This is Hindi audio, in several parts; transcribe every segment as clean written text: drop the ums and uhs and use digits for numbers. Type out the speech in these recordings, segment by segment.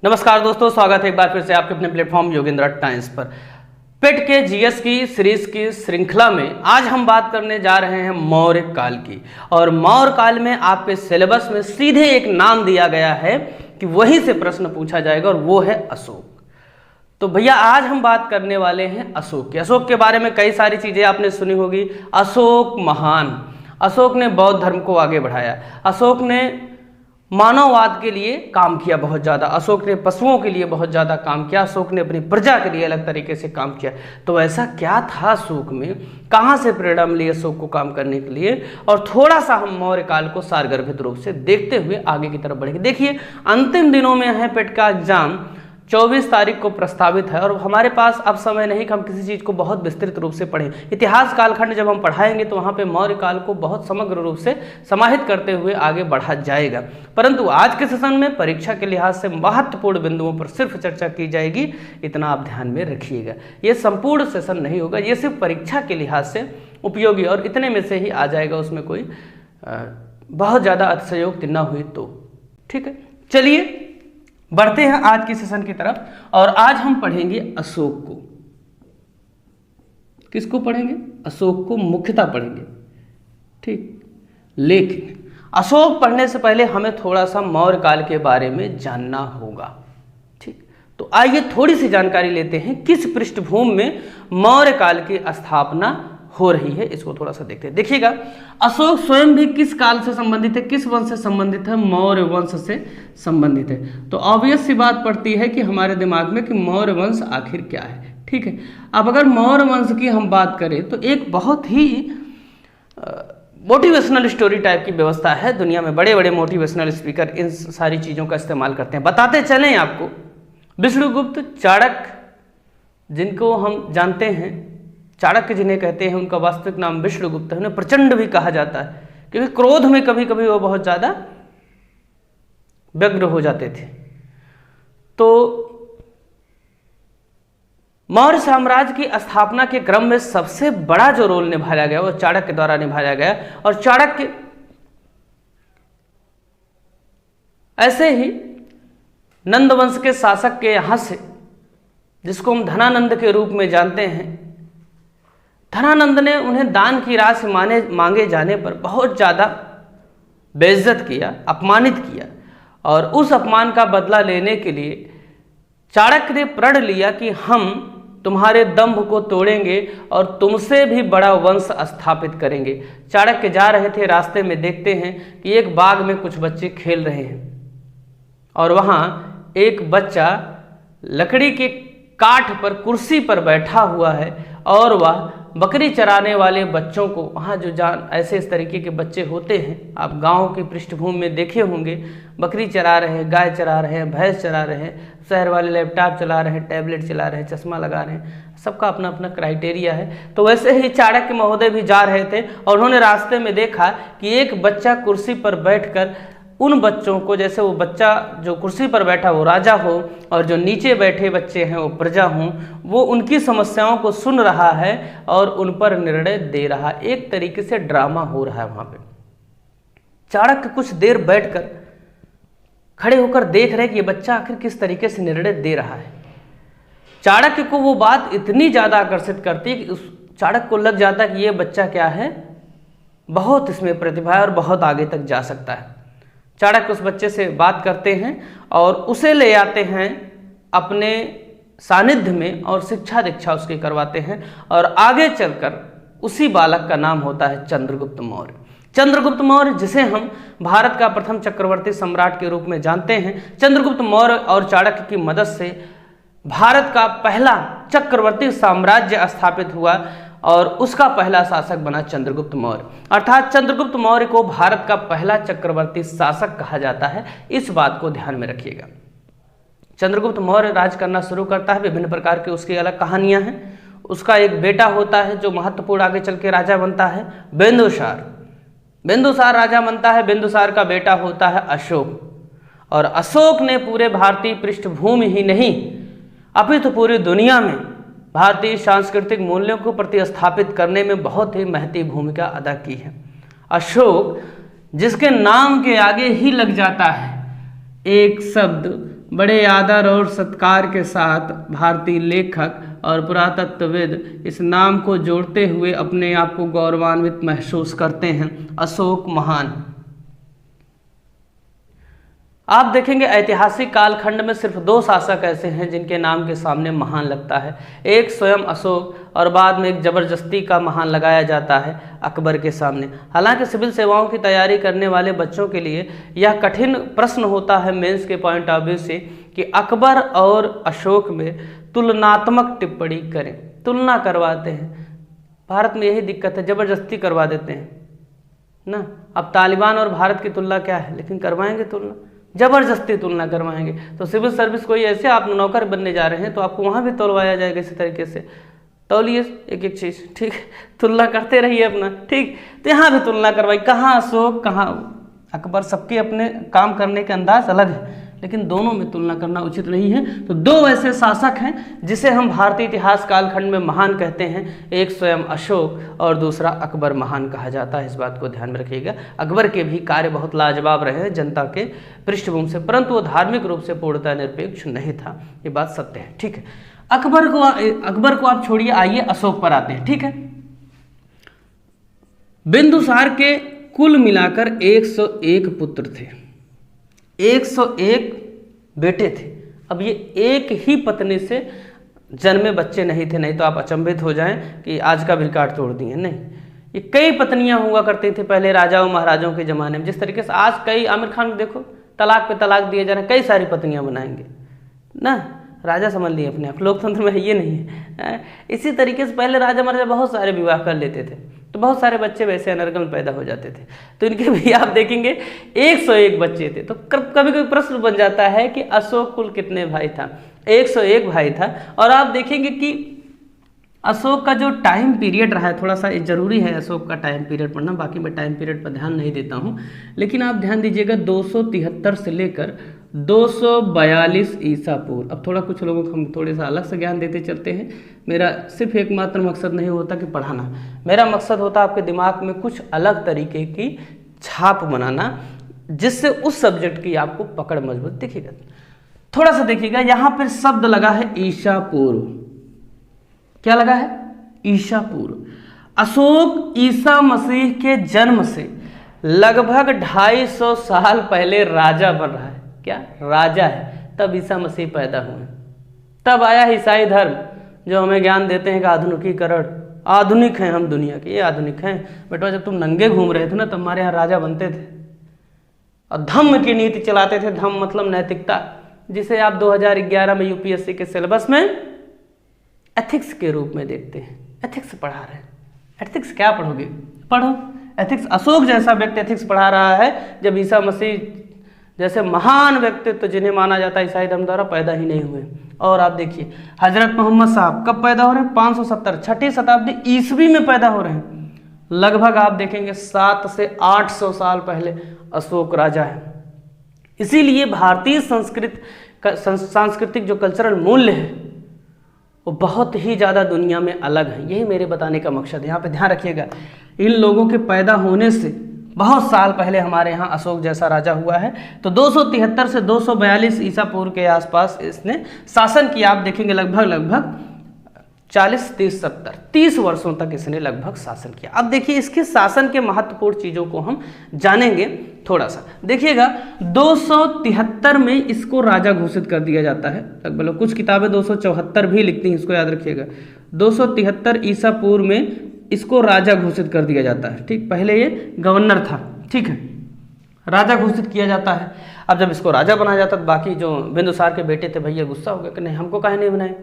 नमस्कार दोस्तों, स्वागत है एक बार फिर से आपके अपने प्लेटफॉर्म योगेंद्र टाइम्स पर। पेट के जीएस की सीरीज की श्रृंखला में आज हम बात करने जा रहे हैं मौर्य काल की। और मौर्य काल में आपके सिलेबस में सीधे एक नाम दिया गया है कि वहीं से प्रश्न पूछा जाएगा और वो है अशोक। तो भैया आज हम बात करने वाले हैं अशोक की। अशोक के बारे में कई सारी चीज़ें आपने सुनी होगी। अशोक महान, अशोक ने बौद्ध धर्म को आगे बढ़ाया, अशोक ने मानववाद के लिए काम किया बहुत ज़्यादा, अशोक ने पशुओं के लिए बहुत ज़्यादा काम किया, अशोक ने अपनी प्रजा के लिए अलग तरीके से काम किया। तो ऐसा क्या था अशोक में, कहाँ से प्रेरणा मिली अशोक को काम करने के लिए, और थोड़ा सा हम मौर्य काल को सारगर्भित रूप से देखते हुए आगे की तरफ बढ़ेंगे। देखिए अंतिम दिनों में है पेट का एग्जाम, 24 तारीख को प्रस्तावित है और हमारे पास अब समय नहीं कि हम किसी चीज़ को बहुत विस्तृत रूप से पढ़ें। इतिहास कालखंड जब हम पढ़ाएंगे तो वहाँ पे मौर्य काल को बहुत समग्र रूप से समाहित करते हुए आगे बढ़ा जाएगा। परंतु आज के सेशन में परीक्षा के लिहाज से महत्वपूर्ण बिंदुओं पर सिर्फ चर्चा की जाएगी, इतना आप ध्यान में रखिएगा। ये संपूर्ण सेशन नहीं होगा, ये सिर्फ परीक्षा के लिहाज से उपयोगी और इतने में से ही आ जाएगा, उसमें कोई बहुत ज़्यादा अतिशयोक्ति न हुई तो। ठीक है, चलिए बढ़ते हैं आज के सेशन की तरफ। और आज हम पढ़ेंगे अशोक को। किसको पढ़ेंगे? अशोक को मुख्यतः पढ़ेंगे। ठीक, लेकिन अशोक पढ़ने से पहले हमें थोड़ा सा मौर्य काल के बारे में जानना होगा। ठीक, तो आइए थोड़ी सी जानकारी लेते हैं किस पृष्ठभूमि में मौर्य काल की स्थापना हो रही है, इसको थोड़ा सा देखते हैं। देखिएगा अशोक स्वयं भी किस काल से संबंधित है, किस वंश से संबंधित है? मौर्य वंश से संबंधित है। तो ऑब्वियस सी बात पड़ती है कि हमारे दिमाग में कि मौर्य वंश आखिर क्या है। ठीक है, अब अगर मौर्य वंश की हम बात करें तो एक बहुत ही मोटिवेशनल स्टोरी टाइप की व्यवस्था है। दुनिया में बड़े बड़े मोटिवेशनल स्पीकर इन सारी चीज़ों का इस्तेमाल करते हैं। बताते चलें आपको, विष्णुगुप्त, चाणक्य, जिनको हम जानते हैं, चाणक्य जिन्हें कहते हैं, उनका वास्तविक नाम विष्णुगुप्त है। उन्हें प्रचंड भी कहा जाता है क्योंकि क्रोध में कभी कभी वो बहुत ज़्यादा व्यग्र हो जाते थे। तो मौर्य साम्राज्य की स्थापना के क्रम में सबसे बड़ा जो रोल निभाया गया वो चाणक्य द्वारा निभाया गया। और चाणक्य ऐसे ही नंद वंश के शासक के यहाँ से, जिसको हम धनानंद के रूप में जानते हैं, धनानंद ने उन्हें दान की राशि मांगे जाने पर बहुत ज़्यादा बेइज्जत किया, अपमानित किया। और उस अपमान का बदला लेने के लिए चाणक्य ने प्रण लिया कि हम तुम्हारे दंभ को तोड़ेंगे और तुमसे भी बड़ा वंश स्थापित करेंगे। चाणक्य जा रहे थे, रास्ते में देखते हैं कि एक बाग में कुछ बच्चे खेल रहे हैं और वहाँ एक बच्चा लकड़ी के काठ पर कुर्सी पर बैठा हुआ है और वह बकरी चराने वाले बच्चों को, वहाँ जो ऐसे इस तरीके के बच्चे होते हैं, आप गांव की पृष्ठभूमि में देखे होंगे, बकरी चरा रहे हैं, गाय चरा रहे हैं, भैंस चरा रहे हैं, शहर वाले लैपटॉप चला रहे हैं, टैबलेट चला रहे हैं, चश्मा लगा रहे हैं, सबका अपना अपना क्राइटेरिया है। तो वैसे ही चाणक्य महोदय भी जा रहे थे और उन्होंने रास्ते में देखा कि एक बच्चा कुर्सी पर बैठकर उन बच्चों को, जैसे वो बच्चा जो कुर्सी पर बैठा वो राजा हो और जो नीचे बैठे बच्चे हैं वो प्रजा हों, वो उनकी समस्याओं को सुन रहा है और उन पर निर्णय दे रहा है। एक तरीके से ड्रामा हो रहा है वहाँ पे। चाणक्य कुछ देर बैठकर खड़े होकर देख रहे कि ये बच्चा आखिर किस तरीके से निर्णय दे रहा है। चाणक्य को वो बात इतनी ज़्यादा आकर्षित करती है कि उस चाणक्य को लग जाता है कि ये बच्चा क्या है, बहुत इसमें प्रतिभा है और बहुत आगे तक जा सकता है। चाणक्य उस बच्चे से बात करते हैं और उसे ले आते हैं अपने सानिध्य में और शिक्षा दीक्षा उसकी करवाते हैं। और आगे चलकर उसी बालक का नाम होता है चंद्रगुप्त मौर्य। चंद्रगुप्त मौर्य, जिसे हम भारत का प्रथम चक्रवर्ती सम्राट के रूप में जानते हैं, चंद्रगुप्त मौर्य और चाणक्य की मदद से भारत का पहला चक्रवर्ती साम्राज्य स्थापित हुआ और उसका पहला शासक बना चंद्रगुप्त मौर्य। अर्थात चंद्रगुप्त मौर्य को भारत का पहला चक्रवर्ती शासक कहा जाता है। इस बात को ध्यान में रखिएगा। चंद्रगुप्त मौर्य राज करना शुरू करता है, विभिन्न प्रकार की उसकी अलग कहानियां हैं। उसका एक बेटा होता है जो महत्वपूर्ण आगे चल के राजा बनता है, बिंदुसार। बिंदुसार राजा बनता है। बिंदुसार का बेटा होता है अशोक। और अशोक ने पूरे भारतीय पृष्ठभूमि ही नहीं अपितु पूरी दुनिया में भारतीय सांस्कृतिक मूल्यों को प्रतिस्थापित करने में बहुत ही महत्वपूर्ण भूमिका अदा की है। अशोक, जिसके नाम के आगे ही लग जाता है एक शब्द बड़े आदर और सत्कार के साथ भारतीय लेखक और पुरातत्वविद इस नाम को जोड़ते हुए अपने आप को गौरवान्वित महसूस करते हैं, अशोक महान। आप देखेंगे ऐतिहासिक कालखंड में सिर्फ 2 शासक ऐसे हैं जिनके नाम के सामने महान लगता है, एक स्वयं अशोक और बाद में एक जबरदस्ती का महान लगाया जाता है अकबर के सामने। हालांकि सिविल सेवाओं की तैयारी करने वाले बच्चों के लिए यह कठिन प्रश्न होता है मेंस के पॉइंट ऑफ व्यू से कि अकबर और अशोक में तुलनात्मक टिप्पणी करें। तुलना करवाते हैं, भारत में यही दिक्कत है, जबरदस्ती करवा देते हैं ना। अब तालिबान और भारत की तुलना क्या है, लेकिन करवाएंगे तुलना, जबरदस्ती तुलना करवाएंगे। तो सिविल सर्विस कोई ऐसे आप नौकर बनने जा रहे हैं तो आपको वहाँ भी तोलवाया जाएगा इसी तरीके से। तौलिए एक एक चीज़, ठीक, तुलना करते रहिए अपना, ठीक। तो यहाँ भी तुलना करवाई, कहाँ अशोक कहाँ अकबर, सबके अपने काम करने के अंदाज अलग है, लेकिन दोनों में तुलना करना उचित नहीं है। तो 2 ऐसे शासक हैं जिसे हम भारतीय इतिहास कालखंड में महान कहते हैं, एक स्वयं अशोक और दूसरा अकबर महान कहा जाता है। इस बात को ध्यान में रखिएगा। अकबर के भी कार्य बहुत लाजवाब रहे हैं जनता के पृष्ठभूमि से, परंतु वो धार्मिक रूप से पूर्णतः निरपेक्ष नहीं था, ये बात सत्य है, ठीक है। अकबर को आप छोड़िए, आइए अशोक पर आते हैं, ठीक है। बिंदुसार के कुल मिलाकर 101 पुत्र थे, 101 बेटे थे। अब ये एक ही पत्नी से जन्मे बच्चे नहीं थे, नहीं तो आप अचंभित हो जाएं कि आज का भी रिकॉर्ड तोड़ दिए। नहीं, ये कई पत्नियां हुआ करती थी पहले राजाओं महाराजाओं के ज़माने में। जिस तरीके से आज कई, आमिर खान को देखो, तलाक पे तलाक दिए जा रहे हैं, कई सारी पत्नियां बनाएंगे ना, राजा समझ लिए अपने आप। लोकतंत्र में ये नहीं है। इसी तरीके से पहले राजा महाराजा बहुत सारे विवाह कर लेते थे, तो बहुत सारे बच्चे वैसे अनर्गल पैदा हो जाते थे। तो इनके भी आप देखेंगे 101 बच्चे थे। तो कभी कभी प्रश्न बन जाता है कि अशोक कुल कितने भाई था, 101 भाई था। और आप देखेंगे कि अशोक का जो टाइम पीरियड रहा है, थोड़ा सा जरूरी है अशोक का टाइम पीरियड पढ़ना, बाकी मैं टाइम पीरियड पर ध्यान नहीं देता हूँ, लेकिन आप ध्यान दीजिएगा 273 से लेकर 242 ईसा पूर्व। अब थोड़ा कुछ लोगों को हम थोड़े सा अलग से ज्ञान देते चलते हैं। मेरा सिर्फ एकमात्र मकसद नहीं होता कि पढ़ाना, मेरा मकसद होता आपके दिमाग में कुछ अलग तरीके की छाप बनाना, जिससे उस सब्जेक्ट की आपको पकड़ मजबूत दिखेगा। थोड़ा सा देखिएगा, यहाँ पर शब्द लगा है ईसा पूर्व। क्या लगा है? ईसा पूर्व। अशोक ईसा मसीह के जन्म से लगभग 250 साल पहले राजा बन रहा है। क्या राजा है? तब ईसा मसीह पैदा हुए, तब आया ईसाई धर्म जो हमें ज्ञान देते हैं कि आधुनिकीकरण, आधुनिक हैं हम दुनिया के, ये आधुनिक हैं। बेटा जब तुम नंगे घूम रहे थे ना, तब हमारे यहाँ राजा बनते थे और धम्म की नीति चलाते थे। धम्म मतलब नैतिकता, जिसे आप 2011 में यूपीएससी के सिलेबस में एथिक्स के रूप में देखते हैं। एथिक्स पढ़ा रहे हैं। एथिक्स क्या पढ़ोगे? पढ़ो एथिक्स। अशोक जैसा व्यक्ति एथिक्स पढ़ा रहा है, जब ईसा मसीह जैसे महान व्यक्तित्व जिन्हें माना जाता है ईसाई धर्म द्वारा, पैदा ही नहीं हुए। और आप देखिए हजरत मोहम्मद साहब कब पैदा हो रहे हैं? 570 छठी शताब्दी ईस्वी में पैदा हो रहे हैं। लगभग आप देखेंगे 700 से 800 साल पहले अशोक राजा है। इसीलिए भारतीय सांस्कृतिक जो कल्चरल मूल्य है वो बहुत ही ज़्यादा दुनिया में अलग है। यही मेरे बताने का मकसद है। यहाँ पे ध्यान रखिएगा, इन लोगों के पैदा होने से बहुत साल पहले हमारे यहाँ अशोक जैसा राजा हुआ है। तो 273 से 242 ईसा पूर्व के आसपास इसने शासन किया। आप देखेंगे लगभग 40, 30, 70, 30 वर्षों तक इसने लगभग शासन किया। अब देखिए इसके शासन के महत्वपूर्ण चीज़ों को हम जानेंगे थोड़ा सा। देखिएगा 273 में इसको राजा घोषित कर दिया जाता है। लगभग कुछ किताबें 274 भी लिखती हैं, इसको याद रखिएगा। 273 ईसा पूर्व में इसको राजा घोषित कर दिया जाता है। ठीक, पहले ये गवर्नर था, ठीक है, राजा घोषित किया जाता है। अब जब इसको राजा बनाया जाता है, बाकी जो बिंदुसार के बेटे थे भैया गुस्सा हो गया कि नहीं, हमको काहे नहीं बनाए,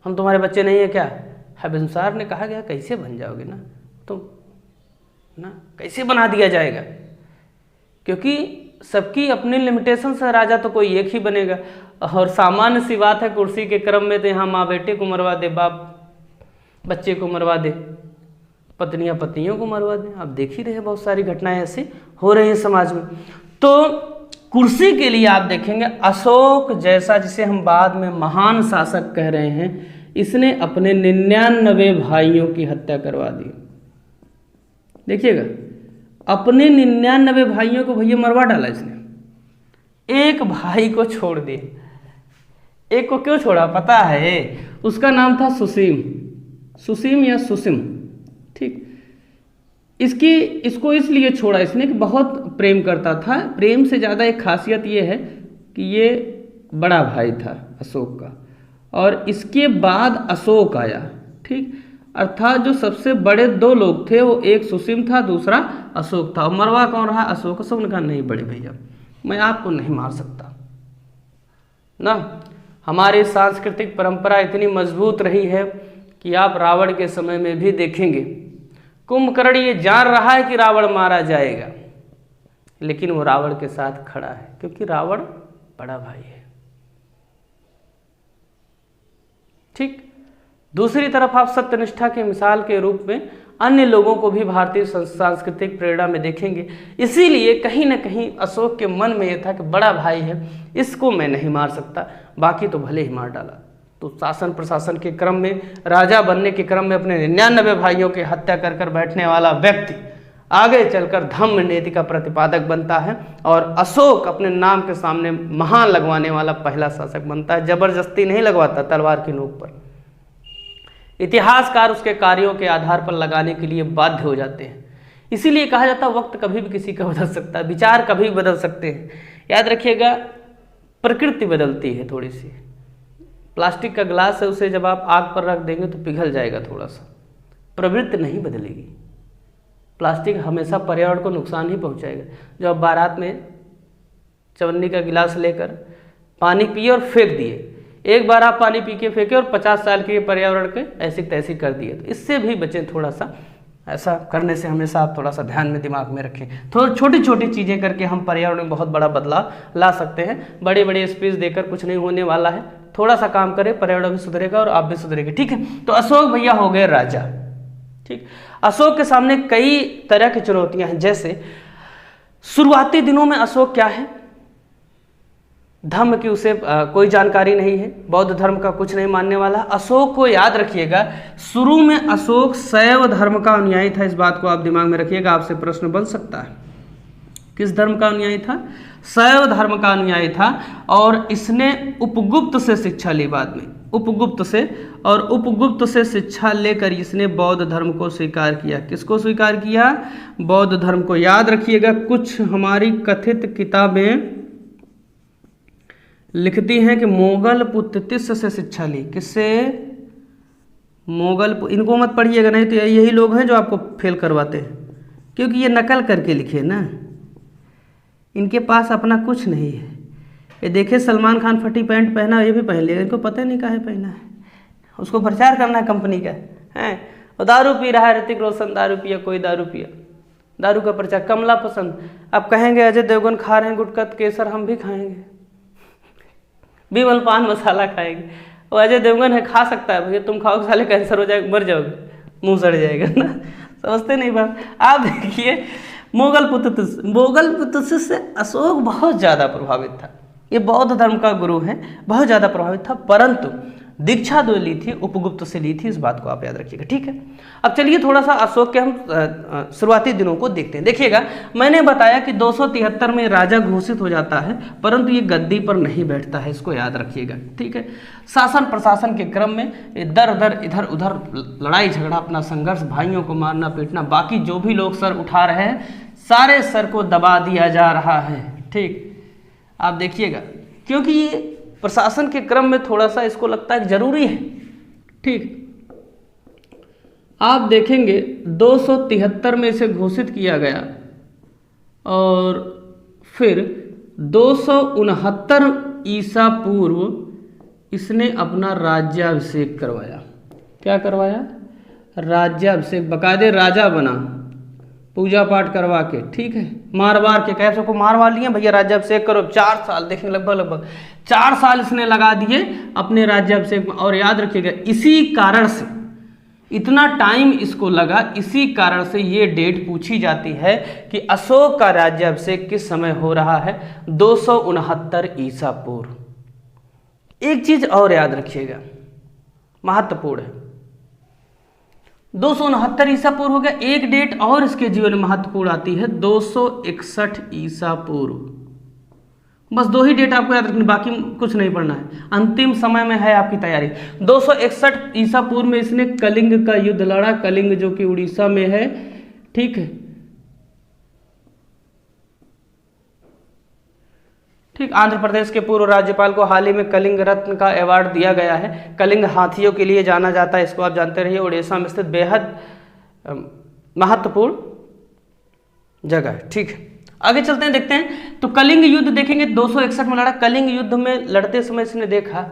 हम तुम्हारे बच्चे नहीं है क्या? है बिंदुसार ने कहा गया कैसे बन जाओगे ना तुम, ना कैसे बना दिया जाएगा, क्योंकि सबकी अपनी लिमिटेशन से राजा तो कोई एक ही बनेगा। और सामान्य सी बात है कुर्सी के क्रम में, तो यहाँ माँ बेटे को मरवा दे, बाप बच्चे को मरवा दे, पत्नियां पत्नियों को मरवा दें। आप देख ही रहे हैं बहुत सारी घटनाएं ऐसी हो रही हैं समाज में। तो कुर्सी के लिए आप देखेंगे अशोक जैसा, जिसे हम बाद में महान शासक कह रहे हैं, इसने अपने 99 भाइयों की हत्या करवा दी। देखिएगा, अपने 99 भाइयों को भैया मरवा डाला इसने। एक भाई को छोड़ दिए। एक को क्यों छोड़ा पता है? उसका नाम था सुसीम, सुसीम या सुसिम, ठीक। इसको इसलिए छोड़ा इसने कि बहुत प्रेम करता था। प्रेम से ज़्यादा एक खासियत ये है कि ये बड़ा भाई था अशोक का, और इसके बाद अशोक आया, ठीक। अर्थात जो सबसे बड़े दो लोग थे वो एक सुसीम था, दूसरा अशोक था। और मरवा कौन रहा? अशोक। अशोक ने कहा नहीं बड़े भैया, मैं आपको नहीं मार सकता ना। हमारी सांस्कृतिक परंपरा इतनी मजबूत रही है कि आप रावण के समय में भी देखेंगे कुंभकर्ण ये जान रहा है कि रावण मारा जाएगा, लेकिन वो रावण के साथ खड़ा है क्योंकि रावण बड़ा भाई है, ठीक। दूसरी तरफ आप सत्यनिष्ठा की मिसाल के रूप में अन्य लोगों को भी भारतीय सांस्कृतिक प्रेरणा में देखेंगे। इसीलिए कहीं ना कहीं अशोक के मन में यह था कि बड़ा भाई है, इसको मैं नहीं मार सकता, बाकी तो भले ही मार डाला। तो शासन प्रशासन के क्रम में, राजा बनने के क्रम में अपने 99 भाइयों की हत्या कर कर बैठने वाला व्यक्ति आगे चलकर धम्म नीति का प्रतिपादक बनता है, और अशोक अपने नाम के सामने महान लगवाने वाला पहला शासक बनता है। जबरदस्ती नहीं लगवाता तलवार की नोक पर, इतिहासकार उसके कार्यों के आधार पर लगाने के लिए बाध्य हो जाते हैं। इसीलिए कहा जाता है वक्त कभी भी किसी का बदल सकता है, विचार कभी भी बदल सकते हैं। याद रखिएगा, प्रकृति बदलती है थोड़ी सी। प्लास्टिक का गिलास है, उसे जब आप आग पर रख देंगे तो पिघल जाएगा थोड़ा सा, प्रवृत्ति नहीं बदलेगी। प्लास्टिक हमेशा पर्यावरण को नुकसान ही पहुंचाएगा। जो आप बारात में चवन्नी का गिलास लेकर पानी पिए और फेंक दिए, एक बार आप पानी पी के फेंके और 50 साल के पर्यावरण के ऐसी तैसी कर दिए, तो इससे भी बचें थोड़ा सा। ऐसा करने से हमेशा आप थोड़ा सा ध्यान में दिमाग में रखें। थोड़ी छोटी छोटी चीज़ें करके हम पर्यावरण में बहुत बड़ा बदलाव ला सकते हैं। बड़े बड़े स्पीच देकर कुछ नहीं होने वाला है, थोड़ा सा काम करें, पर्यावरण भी सुधरेगा और आप भी सुधरेंगे, ठीक है। तो अशोक भैया हो गए राजा, ठीक। अशोक के सामने कई तरह की चुनौतियां हैं। जैसे शुरुआती दिनों में अशोक क्या है, धर्म की उसे कोई जानकारी नहीं है, बौद्ध धर्म का कुछ नहीं मानने वाला। अशोक को याद रखिएगा, शुरू में अशोक शैव धर्म का अनुयायी था, इस बात को आप दिमाग में रखिएगा, आपसे प्रश्न बन सकता है। किस धर्म का अनुयायी था? शैव धर्म का अनुयायी था। और इसने उपगुप्त से शिक्षा ली बाद में, उपगुप्त से, और उपगुप्त से शिक्षा लेकर इसने बौद्ध धर्म को स्वीकार किया। किसको स्वीकार किया? बौद्ध धर्म को। याद रखिएगा, कुछ हमारी कथित किताबें लिखती हैं कि मोगल पुत्तिस से शिक्षा ली। किससे? मोगल। इनको मत पढ़िएगा, नहीं तो यही लोग हैं जो आपको फेल करवाते हैं, क्योंकि ये नकल करके लिखे ना, इनके पास अपना कुछ नहीं है। ये देखे सलमान खान फटी पैंट पहना, ये भी पहन लिया, इनको पता नहीं काहे पहना है, उसको प्रचार करना है कंपनी का है। और दारू पी रहा है ऋतिक रोशन, दारू पिया, कोई दारू पिया, दारू का प्रचार। कमला पसंद, अब कहेंगे अजय देवगन खा रहे हैं गुटखा केसर, हम भी खाएंगे। विमल पान मसाला खाएंगे, वो अजय देवगन है, खा सकता है भैया, तुम खाओगे साले कैंसर हो जाएगा, मर जाओगे, मुंह सड़ जाएगा ना। समझते नहीं बात। आप देखिए, मोगल पुत्तिस से अशोक बहुत ज़्यादा प्रभावित था। ये बौद्ध धर्म का गुरु है, बहुत ज़्यादा प्रभावित था, परंतु दीक्षा जो ली थी उपगुप्त से ली थी, इस बात को आप याद रखिएगा, ठीक है। अब चलिए थोड़ा सा अशोक के हम शुरुआती दिनों को देखते हैं। देखिएगा, मैंने बताया कि 273 में राजा घोषित हो जाता है, परंतु ये गद्दी पर नहीं बैठता है, इसको याद रखिएगा, ठीक है। शासन प्रशासन के क्रम में इधर उधर लड़ाई झगड़ा, अपना संघर्ष, भाइयों को मारना पीटना, बाकी जो भी लोग सर उठा रहे हैं सारे सर को दबा दिया जा रहा है, ठीक। आप देखिएगा, क्योंकि ये प्रशासन के क्रम में थोड़ा सा इसको लगता है जरूरी है, ठीक। आप देखेंगे 273 में इसे घोषित किया गया और फिर 269 ईसा पूर्व इसने अपना राज्याभिषेक करवाया। क्या करवाया? राज्याभिषेक, बकायदे राजा बना, पूजा पाठ करवा के, ठीक है। मारवार के कैसे को मारवा लिए भैया, राज्याभिषेक करो। 4 साल देखें, लगभग 4 साल इसने लगा दिए अपने राज्याभिषेक में। और याद रखिएगा, इसी कारण से इतना टाइम इसको लगा, इसी कारण से ये डेट पूछी जाती है कि अशोक का राज्याभिषेक किस समय हो रहा है? 269 ईसा पूर्व। एक चीज और याद रखिएगा, महत्वपूर्ण है। 269 ईसा पूर्व हो गया। एक डेट और इसके जीवन में महत्वपूर्ण आती है, 261 ईसा पूर्व। बस 2 ही डेट आपको याद रखनी, बाकी कुछ नहीं पढ़ना है। अंतिम समय में है आपकी तैयारी। 261 ईसा पूर्व में इसने कलिंग का युद्ध लड़ा, कलिंग जो कि उड़ीसा में है, ठीक है। ठीक, आंध्र प्रदेश के पूर्व राज्यपाल को हाल ही में कलिंग रत्न का अवार्ड दिया गया है। कलिंग हाथियों के लिए जाना जाता है, इसको आप जानते रहिए। उड़ीसा में स्थित बेहद महत्वपूर्ण जगह है, ठीक है। आगे चलते हैं, देखते हैं। तो कलिंग युद्ध देखेंगे 261 में लड़ा। कलिंग युद्ध में लड़ते समय इसने देखा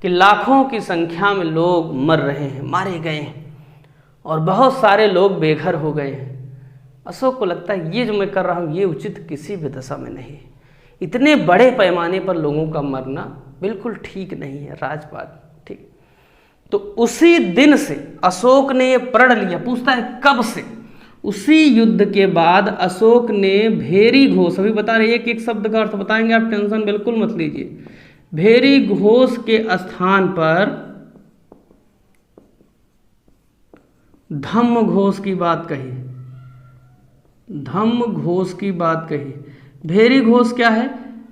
कि लाखों की संख्या में लोग मर रहे हैं, मारे गए हैं, और बहुत सारे लोग बेघर हो गए हैं। अशोक को लगता है ये जो मैं कर रहा हूँ ये उचित किसी भी दशा में नहीं है। इतने बड़े पैमाने पर लोगों का मरना बिल्कुल ठीक नहीं है, राजपाट, ठीक। तो उसी दिन से अशोक ने ये प्रण लिया। पूछता है कब से? उसी युद्ध के बाद अशोक ने भेरी घोष, अभी बता रहे एक एक शब्द का अर्थ बताएंगे, आप टेंशन बिल्कुल मत लीजिए। भेरी घोष के स्थान पर धम्म घोष की बात कही, धम्म घोष की बात कही। भेरी घोष क्या है?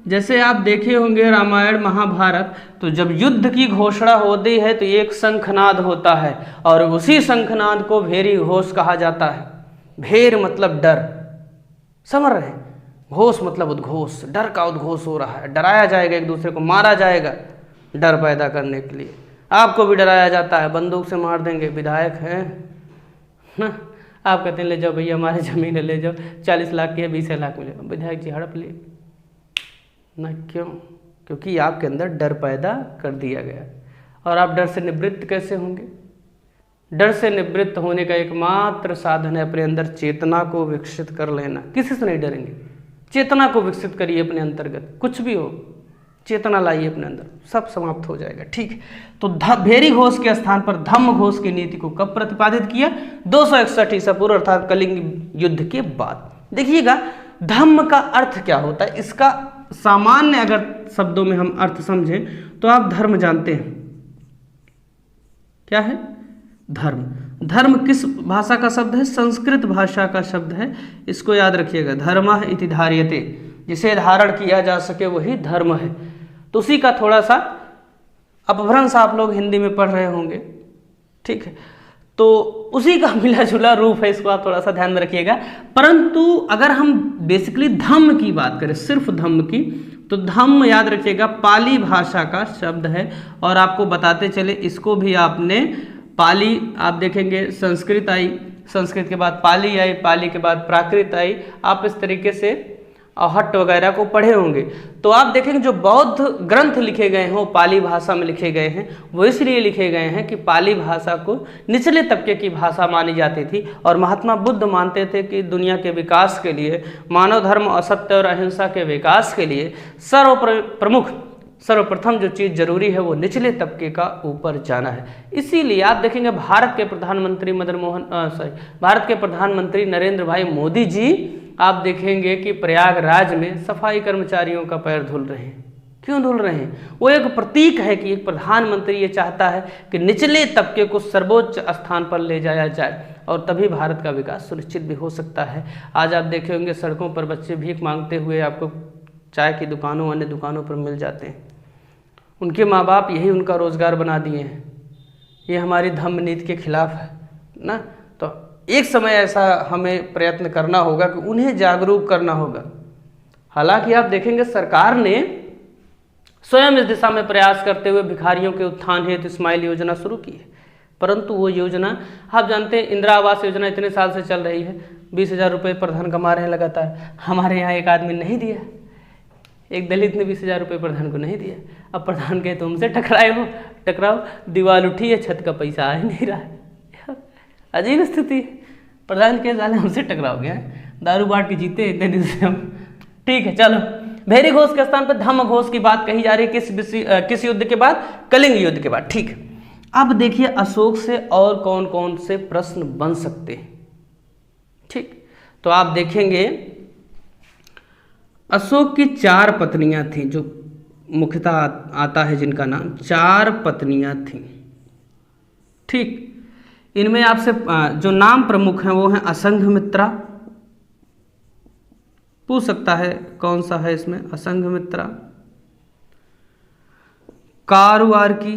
जैसे आप देखे होंगे रामायण महाभारत, तो जब युद्ध की घोषणा होती है तो एक शंखनाद होता है, और उसी शंखनाद को भेरी घोष कहा जाता है। भेर मतलब डर, समझ रहे हैं? घोष मतलब उद्घोष, डर का उद्घोष हो रहा है, डराया जाएगा, एक दूसरे को मारा जाएगा डर पैदा करने के लिए। आपको भी डराया जाता है, बंदूक से मार देंगे, विधायक हैं ना, आप कहते हैं ले जाओ भैया हमारे ज़मीन ले जाओ, 40 लाख की है 20 लाख मिलेगा, विधायक जी हड़प लिए ना। क्यों? क्योंकि आपके अंदर डर पैदा कर दिया गया। और आप डर से निवृत्त कैसे होंगे? डर से निवृत्त होने का एकमात्र साधन है अपने अंदर चेतना को विकसित कर लेना। किसी से नहीं डरेंगे, चेतना को विकसित करिए अपने अंतर्गत, कुछ भी हो चेतना लाइए अपने अंदर, सब समाप्त हो जाएगा, ठीक है। तो भेरी घोष के स्थान पर धम्म घोष की नीति को कब प्रतिपादित किया? 261 ईसा पूर्व अर्थात कलिंग युद्ध के बाद। देखिएगा धम्म का अर्थ क्या होता है, इसका सामान्य अगर शब्दों में हम अर्थ समझें तो आप धर्म जानते हैं, क्या है? धर्म। धर्म किस भाषा का शब्द है? संस्कृत भाषा का शब्द है, इसको याद रखिएगा। धर्मः इति धार्यते, जिसे धारण किया जा सके वही धर्म है। तो उसी का थोड़ा सा अपभ्रंश आप लोग हिंदी में पढ़ रहे होंगे, ठीक है। तो उसी का मिला जुला रूप है, इसको आप थोड़ा सा ध्यान में रखिएगा। परंतु अगर हम बेसिकली धम्म की बात करें, सिर्फ धम्म की, तो धम्म याद रखिएगा पाली भाषा का शब्द है। और आपको बताते चले, इसको भी आपने पाली, आप देखेंगे संस्कृत आई, संस्कृत के बाद पाली आई, पाली के बाद प्राकृत आई, आप इस तरीके से आहट वगैरह को पढ़े होंगे। तो आप देखेंगे जो बौद्ध ग्रंथ लिखे गए हैं वो पाली भाषा में लिखे गए हैं। वो इसलिए लिखे गए हैं कि पाली भाषा को निचले तबके की भाषा मानी जाती थी, और महात्मा बुद्ध मानते थे कि दुनिया के विकास के लिए, मानव धर्म, असत्य और अहिंसा के विकास के लिए सर्वप्रथम जो चीज़ जरूरी है वो निचले तबके का ऊपर जाना है। इसीलिए आप देखेंगे भारत के प्रधानमंत्री भारत के प्रधानमंत्री नरेंद्र भाई मोदी जी, आप देखेंगे कि प्रयागराज में सफाई कर्मचारियों का पैर धुल रहे हैं। क्यों धुल रहे हैं? वो एक प्रतीक है कि एक प्रधानमंत्री ये चाहता है कि निचले तबके को सर्वोच्च स्थान पर ले जाया जाए, और तभी भारत का विकास सुनिश्चित भी हो सकता है। आज आप देखे होंगे सड़कों पर बच्चे भीख मांगते हुए आपको चाय की दुकानों, अन्य दुकानों पर मिल जाते हैं। उनके माँ बाप यही उनका रोजगार बना दिए हैं। ये हमारी धम्म नीति के खिलाफ है ना। तो एक समय ऐसा हमें प्रयत्न करना होगा कि उन्हें जागरूक करना होगा। हालांकि आप देखेंगे सरकार ने स्वयं इस दिशा में प्रयास करते हुए भिखारियों के उत्थान हेतु स्माइल योजना शुरू की है, परंतु वो योजना आप जानते हैं, इंदिरा आवास योजना इतने साल से चल रही है, 20,000 रुपये प्रधान कमा रहे हैं लगातार। हमारे यहाँ एक आदमी नहीं दिया, एक दलित ने 20,000 रुपये प्रधान को नहीं दिया। अब प्रधान कहे तुमसे टकराओ, दीवार उठी है, छत का पैसा आ ही नहीं रहा है। अजीब स्थिति है। प्रधान के साले हमसे टकराओ गया, दारू बांट के जीते इतने दिन से हम, ठीक है। चलो, भेरी घोष के स्थान पर धम्म घोष की बात कही जा रही है। किस युद्ध के बाद? कलिंग युद्ध के बाद, ठीक है। अब देखिए अशोक से और कौन कौन से प्रश्न बन सकते हैं, ठीक। तो आप देखेंगे अशोक की 4 पत्नियां थीं, जो मुख्यतः आता है जिनका नाम, 4 पत्नियां थीं, ठीक। इनमें आपसे जो नाम प्रमुख हैं वो हैं असंघमित्रा, पूछ सकता है कौन सा है इसमें, असंघमित्रा, कारुआरकी,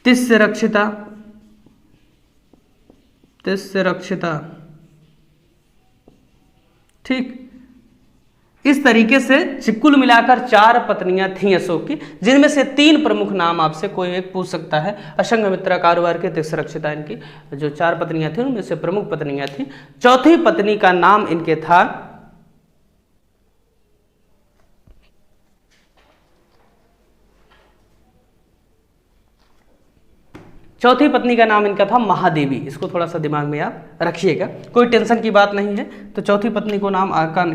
तिस्सरक्षिता, ठीक। इस तरीके से कुल मिलाकर 4 पत्नियां थीं अशोक की, जिनमें से 3 प्रमुख नाम आपसे कोई एक पूछ सकता है। अशंघमित्रा, कारुआरकी, तिस्सरक्षिता, इनकी जो 4 पत्नियां थीं उनमें से प्रमुख पत्नियां थीं। चौथी पत्नी का नाम इनके था चौथी पत्नी का नाम इनका था महादेवी। इसको थोड़ा सा दिमाग में आप रखिएगा, कोई टेंशन की बात नहीं है। तो चौथी पत्नी को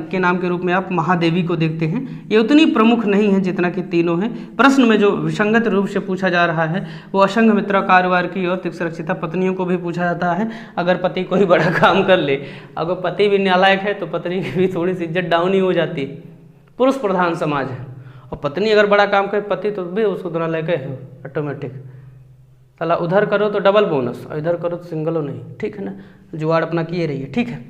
के नाम के रूप में आप महादेवी को देखते हैं। ये उतनी प्रमुख नहीं है जितना कि तीनों हैं। प्रश्न में जो विसंगत रूप से पूछा जा रहा है वो अशंघमित्रा, कारुआरकी और तिस्सरक्षिता पत्नियों को भी पूछा जाता है। अगर पति कोई बड़ा काम कर ले, अगर पति भी नालायक है तो पत्नी की भी थोड़ी सी इज्जत डाउन ही हो जाती है। पुरुष प्रधान समाज है और पत्नी अगर बड़ा काम करे, पति तो भी उसको नालायक है ऑटोमेटिक। साला उधर करो तो डबल बोनस और इधर करो तो सिंगलो नहीं, ठीक है ना। जुगाड़ अपना किए रहिए, ठीक है।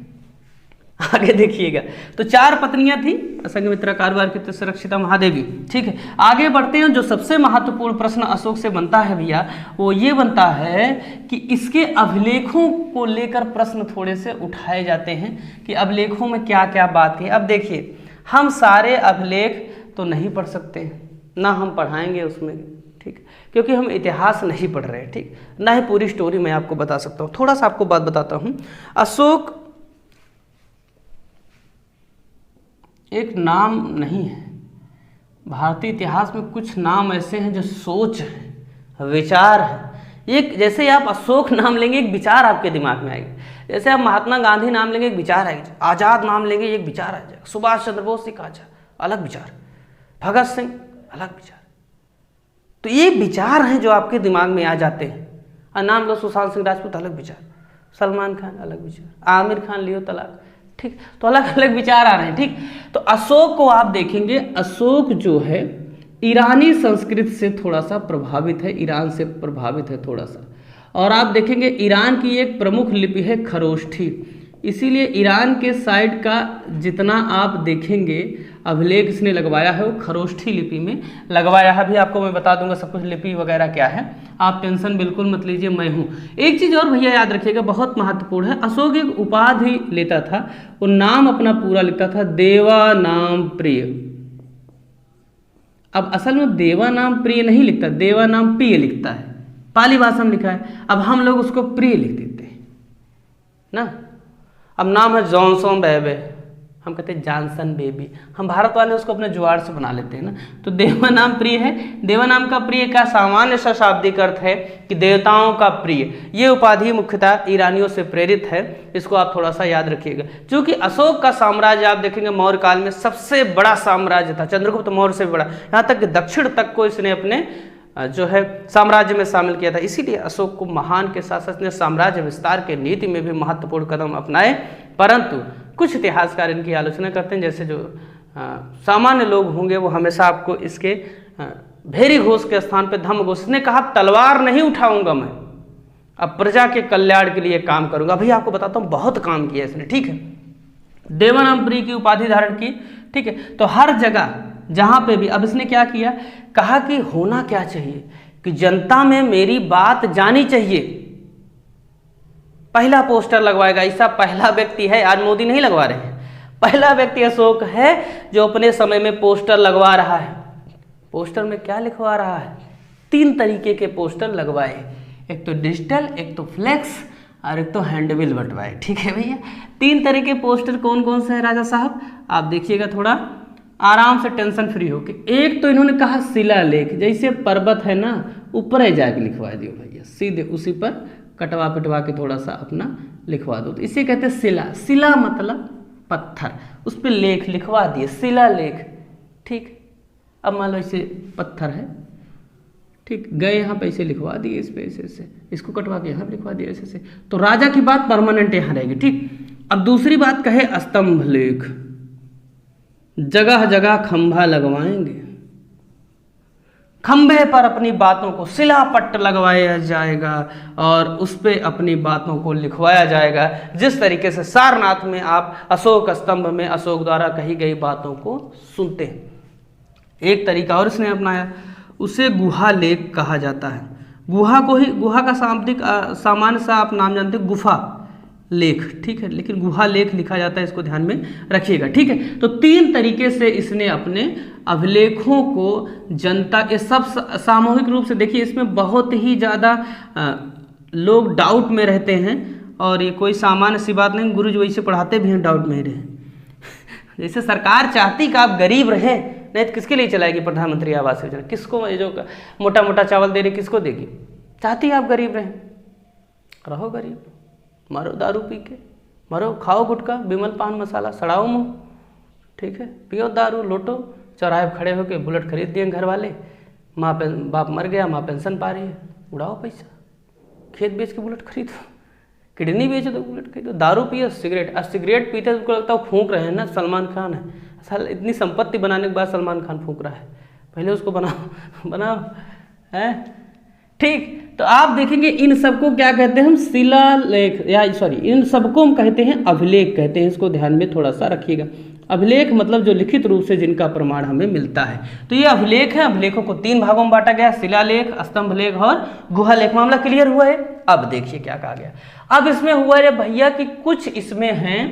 आगे देखिएगा, तो 4 पत्नियां थी, अशंघमित्रा, कारुआरकी, तिस्सरक्षिता, महादेवी, ठीक है। आगे बढ़ते हैं। जो सबसे महत्वपूर्ण प्रश्न अशोक से बनता है भैया वो ये बनता है कि इसके अभिलेखों को लेकर प्रश्न थोड़े से उठाए जाते हैं कि अभिलेखों में क्या क्या बात है। अब देखिए, हम सारे अभिलेख तो नहीं पढ़ सकते, ना हम पढ़ाएंगे उसमें, ठीक, क्योंकि हम इतिहास नहीं पढ़ रहे हैं, ठीक, ना ही पूरी स्टोरी मैं आपको बता सकता हूँ। थोड़ा सा आपको बात बताता हूँ। अशोक एक नाम नहीं है। भारतीय इतिहास में कुछ नाम ऐसे हैं जो सोच है, विचार है। एक जैसे आप अशोक नाम लेंगे एक विचार आपके दिमाग में आएगा, जैसे आप महात्मा गांधी नाम लेंगे एक विचार आएगा, आज़ाद नाम लेंगे एक विचार आ जाएगा, सुभाष चंद्र बोस एक अलग विचार, भगत सिंह अलग विचार। तो ये विचार हैं जो आपके दिमाग में आ जाते हैं। और नाम लो सुशांत सिंह राजपूत, अलग विचार, सलमान खान अलग विचार, आमिर खान लियो तलाक, ठीक, तो अलग अलग विचार आ रहे हैं, ठीक। तो अशोक को आप देखेंगे, अशोक जो है ईरानी संस्कृति से थोड़ा सा प्रभावित है, ईरान से प्रभावित है थोड़ा सा। और आप देखेंगे ईरान की एक प्रमुख लिपि है खरोष्ठी, इसीलिए ईरान के साइड का जितना आप देखेंगे अभिलेख इसने लगवाया है वो खरोष्ठी लिपि में लगवाया है। अभी आपको मैं बता दूंगा सब कुछ लिपि वगैरह क्या है, आप टेंशन बिल्कुल मत लीजिए, मैं हूँ। एक चीज़ और भैया याद रखिएगा, बहुत महत्वपूर्ण है। अशोक एक उपाधि लेता था, वो नाम अपना पूरा लिखता था देवानाम प्रिय। अब असल में देवानाम प्रिय नहीं लिखता, देवानाम प्रिय लिखता है, पाली भाषा में लिखा है। अब हम लोग उसको प्रिय लिख देते हैं ना। अब नाम है जॉनसन बेबे, हम कहते हैं जॉनसन बेबी, हम भारत वाले उसको अपने जुआड़ से बना लेते हैं ना। तो देवानाम प्रिय है। देवानाम का प्रिय का सामान्य सा शाब्दिक अर्थ है कि देवताओं का प्रिय। ये उपाधि मुख्यतः ईरानियों से प्रेरित है, इसको आप थोड़ा सा याद रखिएगा। क्योंकि अशोक का साम्राज्य आप देखेंगे मौर्य काल में सबसे बड़ा साम्राज्य था, चंद्रगुप्त मौर्य से भी बड़ा, यहाँ तक कि दक्षिण तक को इसने अपने जो है साम्राज्य में शामिल किया था। इसीलिए अशोक को महान के शासक ने साम्राज्य विस्तार के नीति में भी महत्वपूर्ण कदम अपनाए। परंतु कुछ इतिहासकार इनकी आलोचना करते हैं, जैसे जो सामान्य लोग होंगे वो हमेशा आपको इसके भेरी घोष के स्थान पे धम्म घोष। इसने कहा तलवार नहीं उठाऊंगा मैं, अब प्रजा के कल्याण के लिए काम करूंगा। अभी आपको बताता हूँ बहुत काम किया इसने, ठीक है। देवानाम प्रिय की उपाधि धारण की, ठीक है। तो हर जगह जहां पे भी अब इसने क्या किया, कहा कि होना क्या चाहिए कि जनता में मेरी बात जानी चाहिए। पहला पोस्टर लगवाएगा, ऐसा पहला व्यक्ति है, आज मोदी नहीं लगवा रहे हैं, पहला व्यक्ति अशोक है जो अपने समय में पोस्टर लगवा रहा है। पोस्टर में क्या लिखवा रहा है, 3 तरीके के पोस्टर लगवाए, एक तो डिजिटल, एक तो फ्लेक्स और एक तो हैंडबिल बंटवाए, ठीक है भैया। 3 तरह के पोस्टर कौन कौन से हैं राजा साहब, आप देखिएगा थोड़ा आराम से टेंशन फ्री होके। एक तो इन्होंने कहा शिलालेख, जैसे पर्वत है ना ऊपर जाके लिखवा दियो भैया, सीधे उसी पर कटवा पिटवा के थोड़ा सा अपना लिखवा दो, तो इसे कहते हैं शिला। शिला मतलब पत्थर, उस पर लेख लिखवा दिए, शिलालेख, ठीक। अब मान लो इसे पत्थर है, ठीक, गए यहाँ पे ऐसे लिखवा दिए, इस पे ऐसे इसको कटवा के यहाँ लिखवा दिए ऐसे। तो राजा की बात परमानेंट यहाँ रहेगी, ठीक। अब दूसरी बात कहे स्तंभ लेख, जगह जगह खंभा लगवाएंगे, खंभे पर अपनी बातों को शिलापट्ट लगवाया जाएगा और उस पे अपनी बातों को लिखवाया जाएगा। जिस तरीके से सारनाथ में आप अशोक स्तंभ में अशोक द्वारा कही गई बातों को सुनते हैं। एक तरीका और इसने अपनाया, उसे गुहा लेख कहा जाता है। गुहा को ही, गुहा का शाब्दिक सामान्य सा आप नाम जानते हैं गुफा लेख, ठीक है, लेकिन गुहा लेख लिखा जाता है, इसको ध्यान में रखिएगा, ठीक है। तो 3 तरीके से इसने अपने अभिलेखों को जनता, ये सब सामूहिक रूप से, देखिए इसमें बहुत ही ज़्यादा लोग डाउट में रहते हैं और ये कोई सामान्य सी बात नहीं, गुरु जी वैसे पढ़ाते भी हैं डाउट में ही रहे। जैसे सरकार चाहती कि आप गरीब रहें, नहीं तो किसके लिए चलाएगी प्रधानमंत्री आवास योजना, किसको, ये जो मोटा मोटा चावल दे रहे किसको देगी, चाहती है आप गरीब रहें, रहो गरीब, मरो दारू पी के, मरो, खाओ गुटखा, बिमल पान मसाला, सड़ाओ मुँह, ठीक है, पियो दारू, लोटो, चौराहे खड़े होके बुलेट खरीद दिए घर वाले, बाप मर गया, माँ पेंशन पा रही है, उड़ाओ पैसा, खेत बेच के बुलेट खरीदो, किडनी बेच दो बुलेट खरीदो, दारू पियो, सिगरेट, सिगरेट पीते तो लगता है फूंक रहे हैं ना, सलमान खान है, साल इतनी संपत्ति बनाने के बाद सलमान खान फूंक रहा है, पहले उसको बनाओ है, ठीक। तो आप देखेंगे इन सबको क्या कहते हैं हम, शिलालेख, या सॉरी, इन सबको हम कहते हैं अभिलेख कहते हैं, इसको ध्यान में थोड़ा सा रखिएगा। अभिलेख मतलब जो लिखित रूप से जिनका प्रमाण हमें मिलता है। तो ये अभिलेख है, अभिलेखों को 3 भागों में बांटा गया, शिलालेख, स्तंभ लेख और गुहा लेख। मामला क्लियर हुआ है। अब देखिए क्या कहा गया, अब इसमें हुआ है भैया कि कुछ इसमें हैं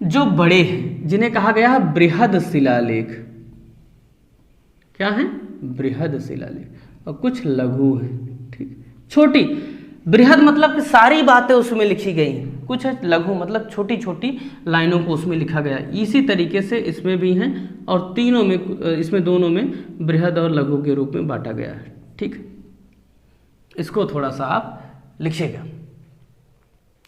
जो बड़े हैं, जिन्हें कहा गया है बृहद शिलालेख। क्या है? बृहद शिलालेख। और कुछ लघु हैं, ठीक, छोटी। बृहद मतलब कि सारी बातें उसमें लिखी गई हैं, कुछ है लघु मतलब छोटी छोटी लाइनों को उसमें लिखा गया है। इसी तरीके से इसमें भी हैं और तीनों में, इसमें दोनों में बृहद और लघु के रूप में बांटा गया है, ठीक। इसको थोड़ा सा आप लिखिएगा,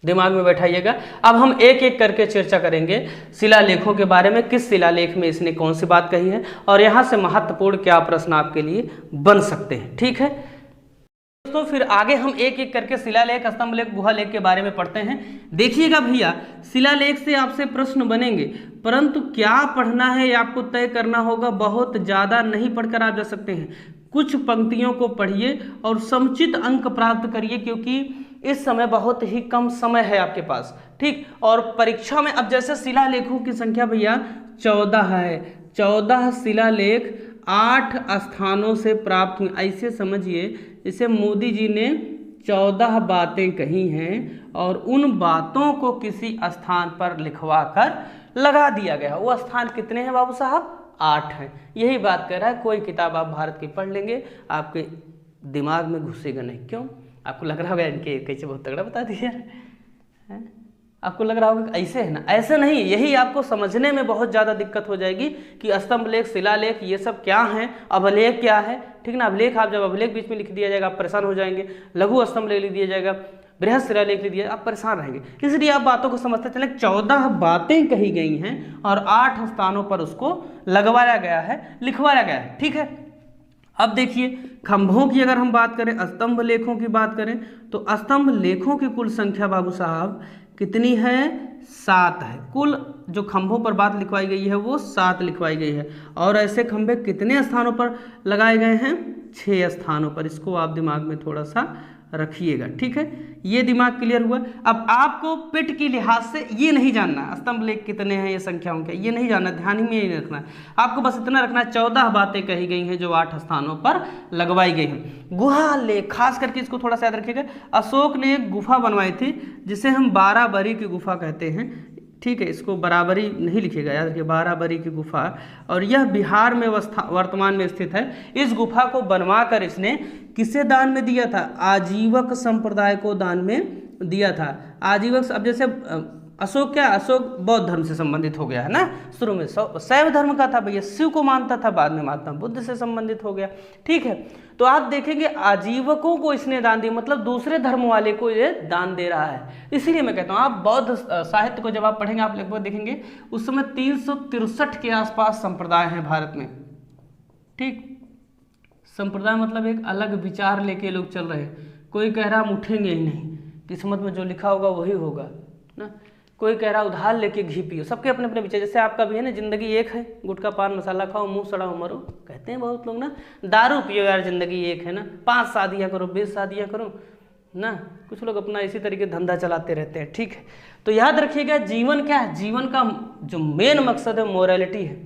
दिमाग में बैठाइएगा। अब हम एक एक करके चर्चा करेंगे शिलालेखों के बारे में, किस शिलालेख में इसने कौन सी बात कही है और यहाँ से महत्वपूर्ण क्या प्रश्न आपके लिए बन सकते हैं, ठीक है दोस्तों। फिर आगे हम एक एक करके शिलालेख, स्तंभ लेख, गुहा लेख के बारे में पढ़ते हैं। देखिएगा भैया, शिलालेख से आपसे प्रश्न बनेंगे, परंतु क्या पढ़ना है ये आपको तय करना होगा। बहुत ज़्यादा नहीं पढ़कर आप जा सकते हैं, कुछ पंक्तियों को पढ़िए और समुचित अंक प्राप्त करिए, क्योंकि इस समय बहुत ही कम समय है आपके पास, ठीक। और परीक्षा में अब जैसे शिलालेखों की संख्या भैया 14 है, 14 शिलालेख 8 स्थानों से प्राप्त हुए। ऐसे समझिए जैसे मोदी जी ने 14 बातें कही हैं और उन बातों को किसी स्थान पर लिखवा कर लगा दिया गया। वो स्थान कितने हैं बाबू साहब? 8 हैं। यही बात कर रहा है। कोई किताब आप भारत की पढ़ लेंगे, आपके दिमाग में घुसेगा नहीं। क्यों? आपको लग रहा होगा इनके कैसे बहुत तगड़ा बता दिया है? आपको लग रहा होगा ऐसे है ना, ऐसे नहीं। यही आपको समझने में बहुत ज़्यादा दिक्कत हो जाएगी कि स्तंभ लेख, शिलालेख ये सब क्या हैं, अभिलेख क्या है, ठीक ना। अभिलेख, आप जब अभिलेख बीच में लिख दिया जाएगा आप परेशान हो जाएंगे, लघु स्तंभ लेख लिख दिया जाएगा, बृहद शिलालेख लिख दिया, आप परेशान रहेंगे। इसलिए आप बातों को समझते चलें। 14 बातें कही गई हैं और 8 स्थानों पर उसको लगवाया गया है, लिखवाया गया है, ठीक है। अब देखिए, खंभों की अगर हम बात करें, स्तंभ लेखों की बात करें, तो स्तंभ लेखों की कुल संख्या बाबू साहब कितनी है? 7 है। कुल जो खंभों पर बात लिखवाई गई है वो 7 लिखवाई गई है। और ऐसे खंभे कितने स्थानों पर लगाए गए हैं? 6 स्थानों पर। इसको आप दिमाग में थोड़ा सा रखिएगा, ठीक है। ये दिमाग क्लियर हुआ। अब आपको पिट की लिहाज से ये नहीं जानना स्तंभ लेख कितने हैं, ये संख्याओं के, ये नहीं जानना, ध्यान ही में नहीं रखना है आपको। बस इतना रखना है 14 बातें कही गई हैं जो 8 स्थानों पर लगवाई गई हैं। गुहा लेख, खास करके इसको थोड़ा सा याद रखिएगा। अशोक ने एक गुफा बनवाई थी जिसे हम 12 बरी की गुफा कहते हैं, ठीक है। इसको बराबरी नहीं लिखिएगा, याद रखिए, 12 बरी की गुफा। और यह बिहार में वर्तमान में स्थित है। इस गुफा को बनवा कर इसने किसे दान में दिया था? आजीवक संप्रदाय को दान में दिया था। आजीवक, अब जैसे अशोक, क्या अशोक बौद्ध धर्म से संबंधित हो गया है ना, शुरू में शैव धर्म का था भैया, शिव को मानता था, बाद में महात्मा बुद्ध से संबंधित हो गया, ठीक है। तो आप देखेंगे आजीवकों को इसने दान दिया, मतलब दूसरे धर्म वाले को ये दान दे रहा है। इसीलिए मैं कहता हूँ, आप बौद्ध साहित्य को जब आप पढ़ेंगे आप लगभग देखेंगे उस समय 363 के आसपास संप्रदाय हैं भारत में, ठीक। संप्रदाय मतलब एक अलग विचार लेके लोग चल रहे हैं। कोई कह रहा हम उठेंगे ही नहीं, किस्मत में जो लिखा होगा वही होगा ना। कोई कह रहा उधार लेके घी पियो, सबके अपने अपने विचार। जैसे आपका भी है ना, जिंदगी एक है, गुटखा पान मसाला खाओ, मुंह सड़ा हो मरो, कहते हैं बहुत लोग ना। दारू पियो यार, जिंदगी एक है ना, 5 शादियाँ करो, 20 शादियाँ करो ना, कुछ लोग अपना इसी तरीके धंधा चलाते रहते हैं, ठीक है। तो याद रखिएगा, जीवन क्या है, जीवन का जो मेन मकसद है मोरालिटी है।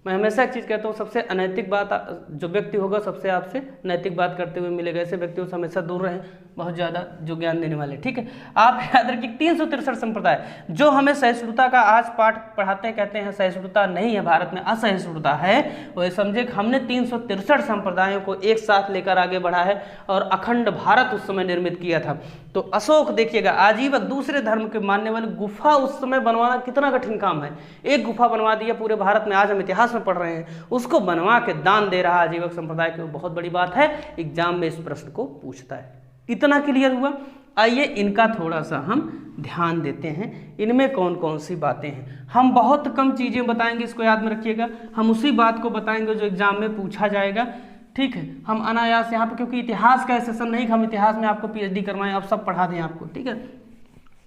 मैं हमेशा एक चीज़ कहता हूँ, सबसे अनैतिक बात जो व्यक्ति होगा सबसे आपसे नैतिक बात करते हुए मिलेगा, ऐसे व्यक्तियों से हमेशा दूर रहें, बहुत ज़्यादा जो ज्ञान देने वाले, ठीक है। आप याद रखिए 363 संप्रदाय जो हमें सहिष्णुता का आज पाठ पढ़ाते हैं, कहते हैं सहिष्णुता नहीं है भारत में, असहिष्णुता है, वो समझे कि हमने 363 संप्रदायों को एक साथ लेकर आगे बढ़ा है और अखंड भारत उस समय निर्मित किया था। तो अशोक देखिएगा, आजीवन दूसरे धर्म के मानने वाले, गुफा उस समय बनवाना कितना कठिन काम है, एक गुफा बनवा दिया पूरे भारत में, आज हम इतिहास में पढ़ रहे हैं, उसको बनवा के दान दे रहा आजीवक संप्रदाय की, बहुत बड़ी बात है। एग्जाम में इस प्रश्न को पूछता है। इतना क्लियर हुआ। आइए इनका थोड़ा सा हम ध्यान देते हैं, इनमें कौन कौन सी बातें हैं। हम बहुत कम चीज़ें बताएंगे, इसको याद में रखिएगा, हम उसी बात को बताएंगे जो एग्जाम में पूछा जाएगा, ठीक है। हम अनायास यहाँ पे, क्योंकि इतिहास का सेशन नहीं, हम इतिहास में आपको पीएचडी करवाएं, अब सब पढ़ा दें आपको, ठीक है।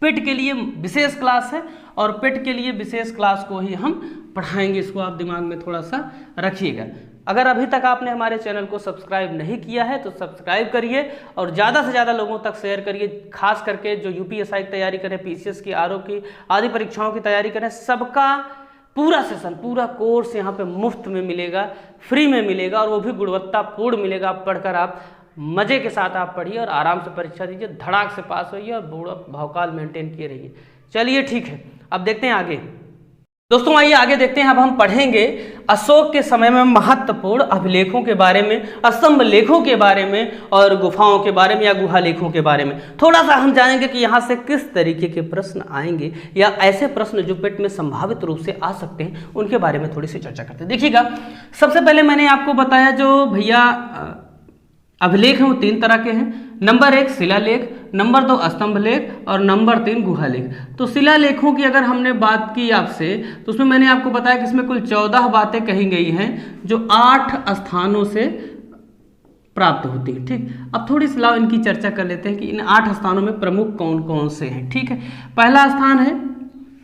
पेट के लिए विशेष क्लास है और पेट के लिए विशेष क्लास को ही हम पढ़ाएंगे, इसको आप दिमाग में थोड़ा सा रखिएगा। अगर अभी तक आपने हमारे चैनल को सब्सक्राइब नहीं किया है तो सब्सक्राइब करिए और ज़्यादा से ज़्यादा लोगों तक शेयर करिए, खास करके जो यूपीएसआई की तैयारी करें, पीसीएस की, आरओ की आदि परीक्षाओं की तैयारी करें, सबका पूरा सेशन, पूरा कोर्स यहाँ पे मुफ्त में मिलेगा, फ्री में मिलेगा और वो भी गुणवत्तापूर्ण मिलेगा। आप पढ़कर आप मज़े के साथ आप पढ़िए और आराम से परीक्षा दीजिए, धड़ाक से पास होइए और पूरा भावकाल मेंटेन किए रहिए। चलिए ठीक है, अब देखते हैं आगे। दोस्तों आइए आगे देखते हैं। अब हम पढ़ेंगे अशोक के समय में महत्वपूर्ण अभिलेखों के बारे में, स्तंभ लेखों के बारे में और गुफाओं के बारे में या गुहा लेखों के बारे में। थोड़ा सा हम जानेंगे कि यहाँ से किस तरीके के प्रश्न आएंगे या ऐसे प्रश्न जो पेट में संभावित रूप से आ सकते हैं, उनके बारे में थोड़ी सी चर्चा करते हैं। देखिएगा, सबसे पहले मैंने आपको बताया जो भैया अभिलेख हैं वो 3 तरह के हैं। नंबर 1 शिलालेख, नंबर 2 स्तंभ लेख और नंबर 3 गुहा लेख। तो शिलालेखों की अगर हमने बात की आपसे, तो उसमें मैंने आपको बताया कि इसमें कुल 14 बातें कही गई हैं जो 8 स्थानों से प्राप्त होती है, ठीक। अब थोड़ी सी लाओ इनकी चर्चा कर लेते हैं कि इन 8 स्थानों में प्रमुख कौन कौन से हैं, ठीक है। पहला स्थान है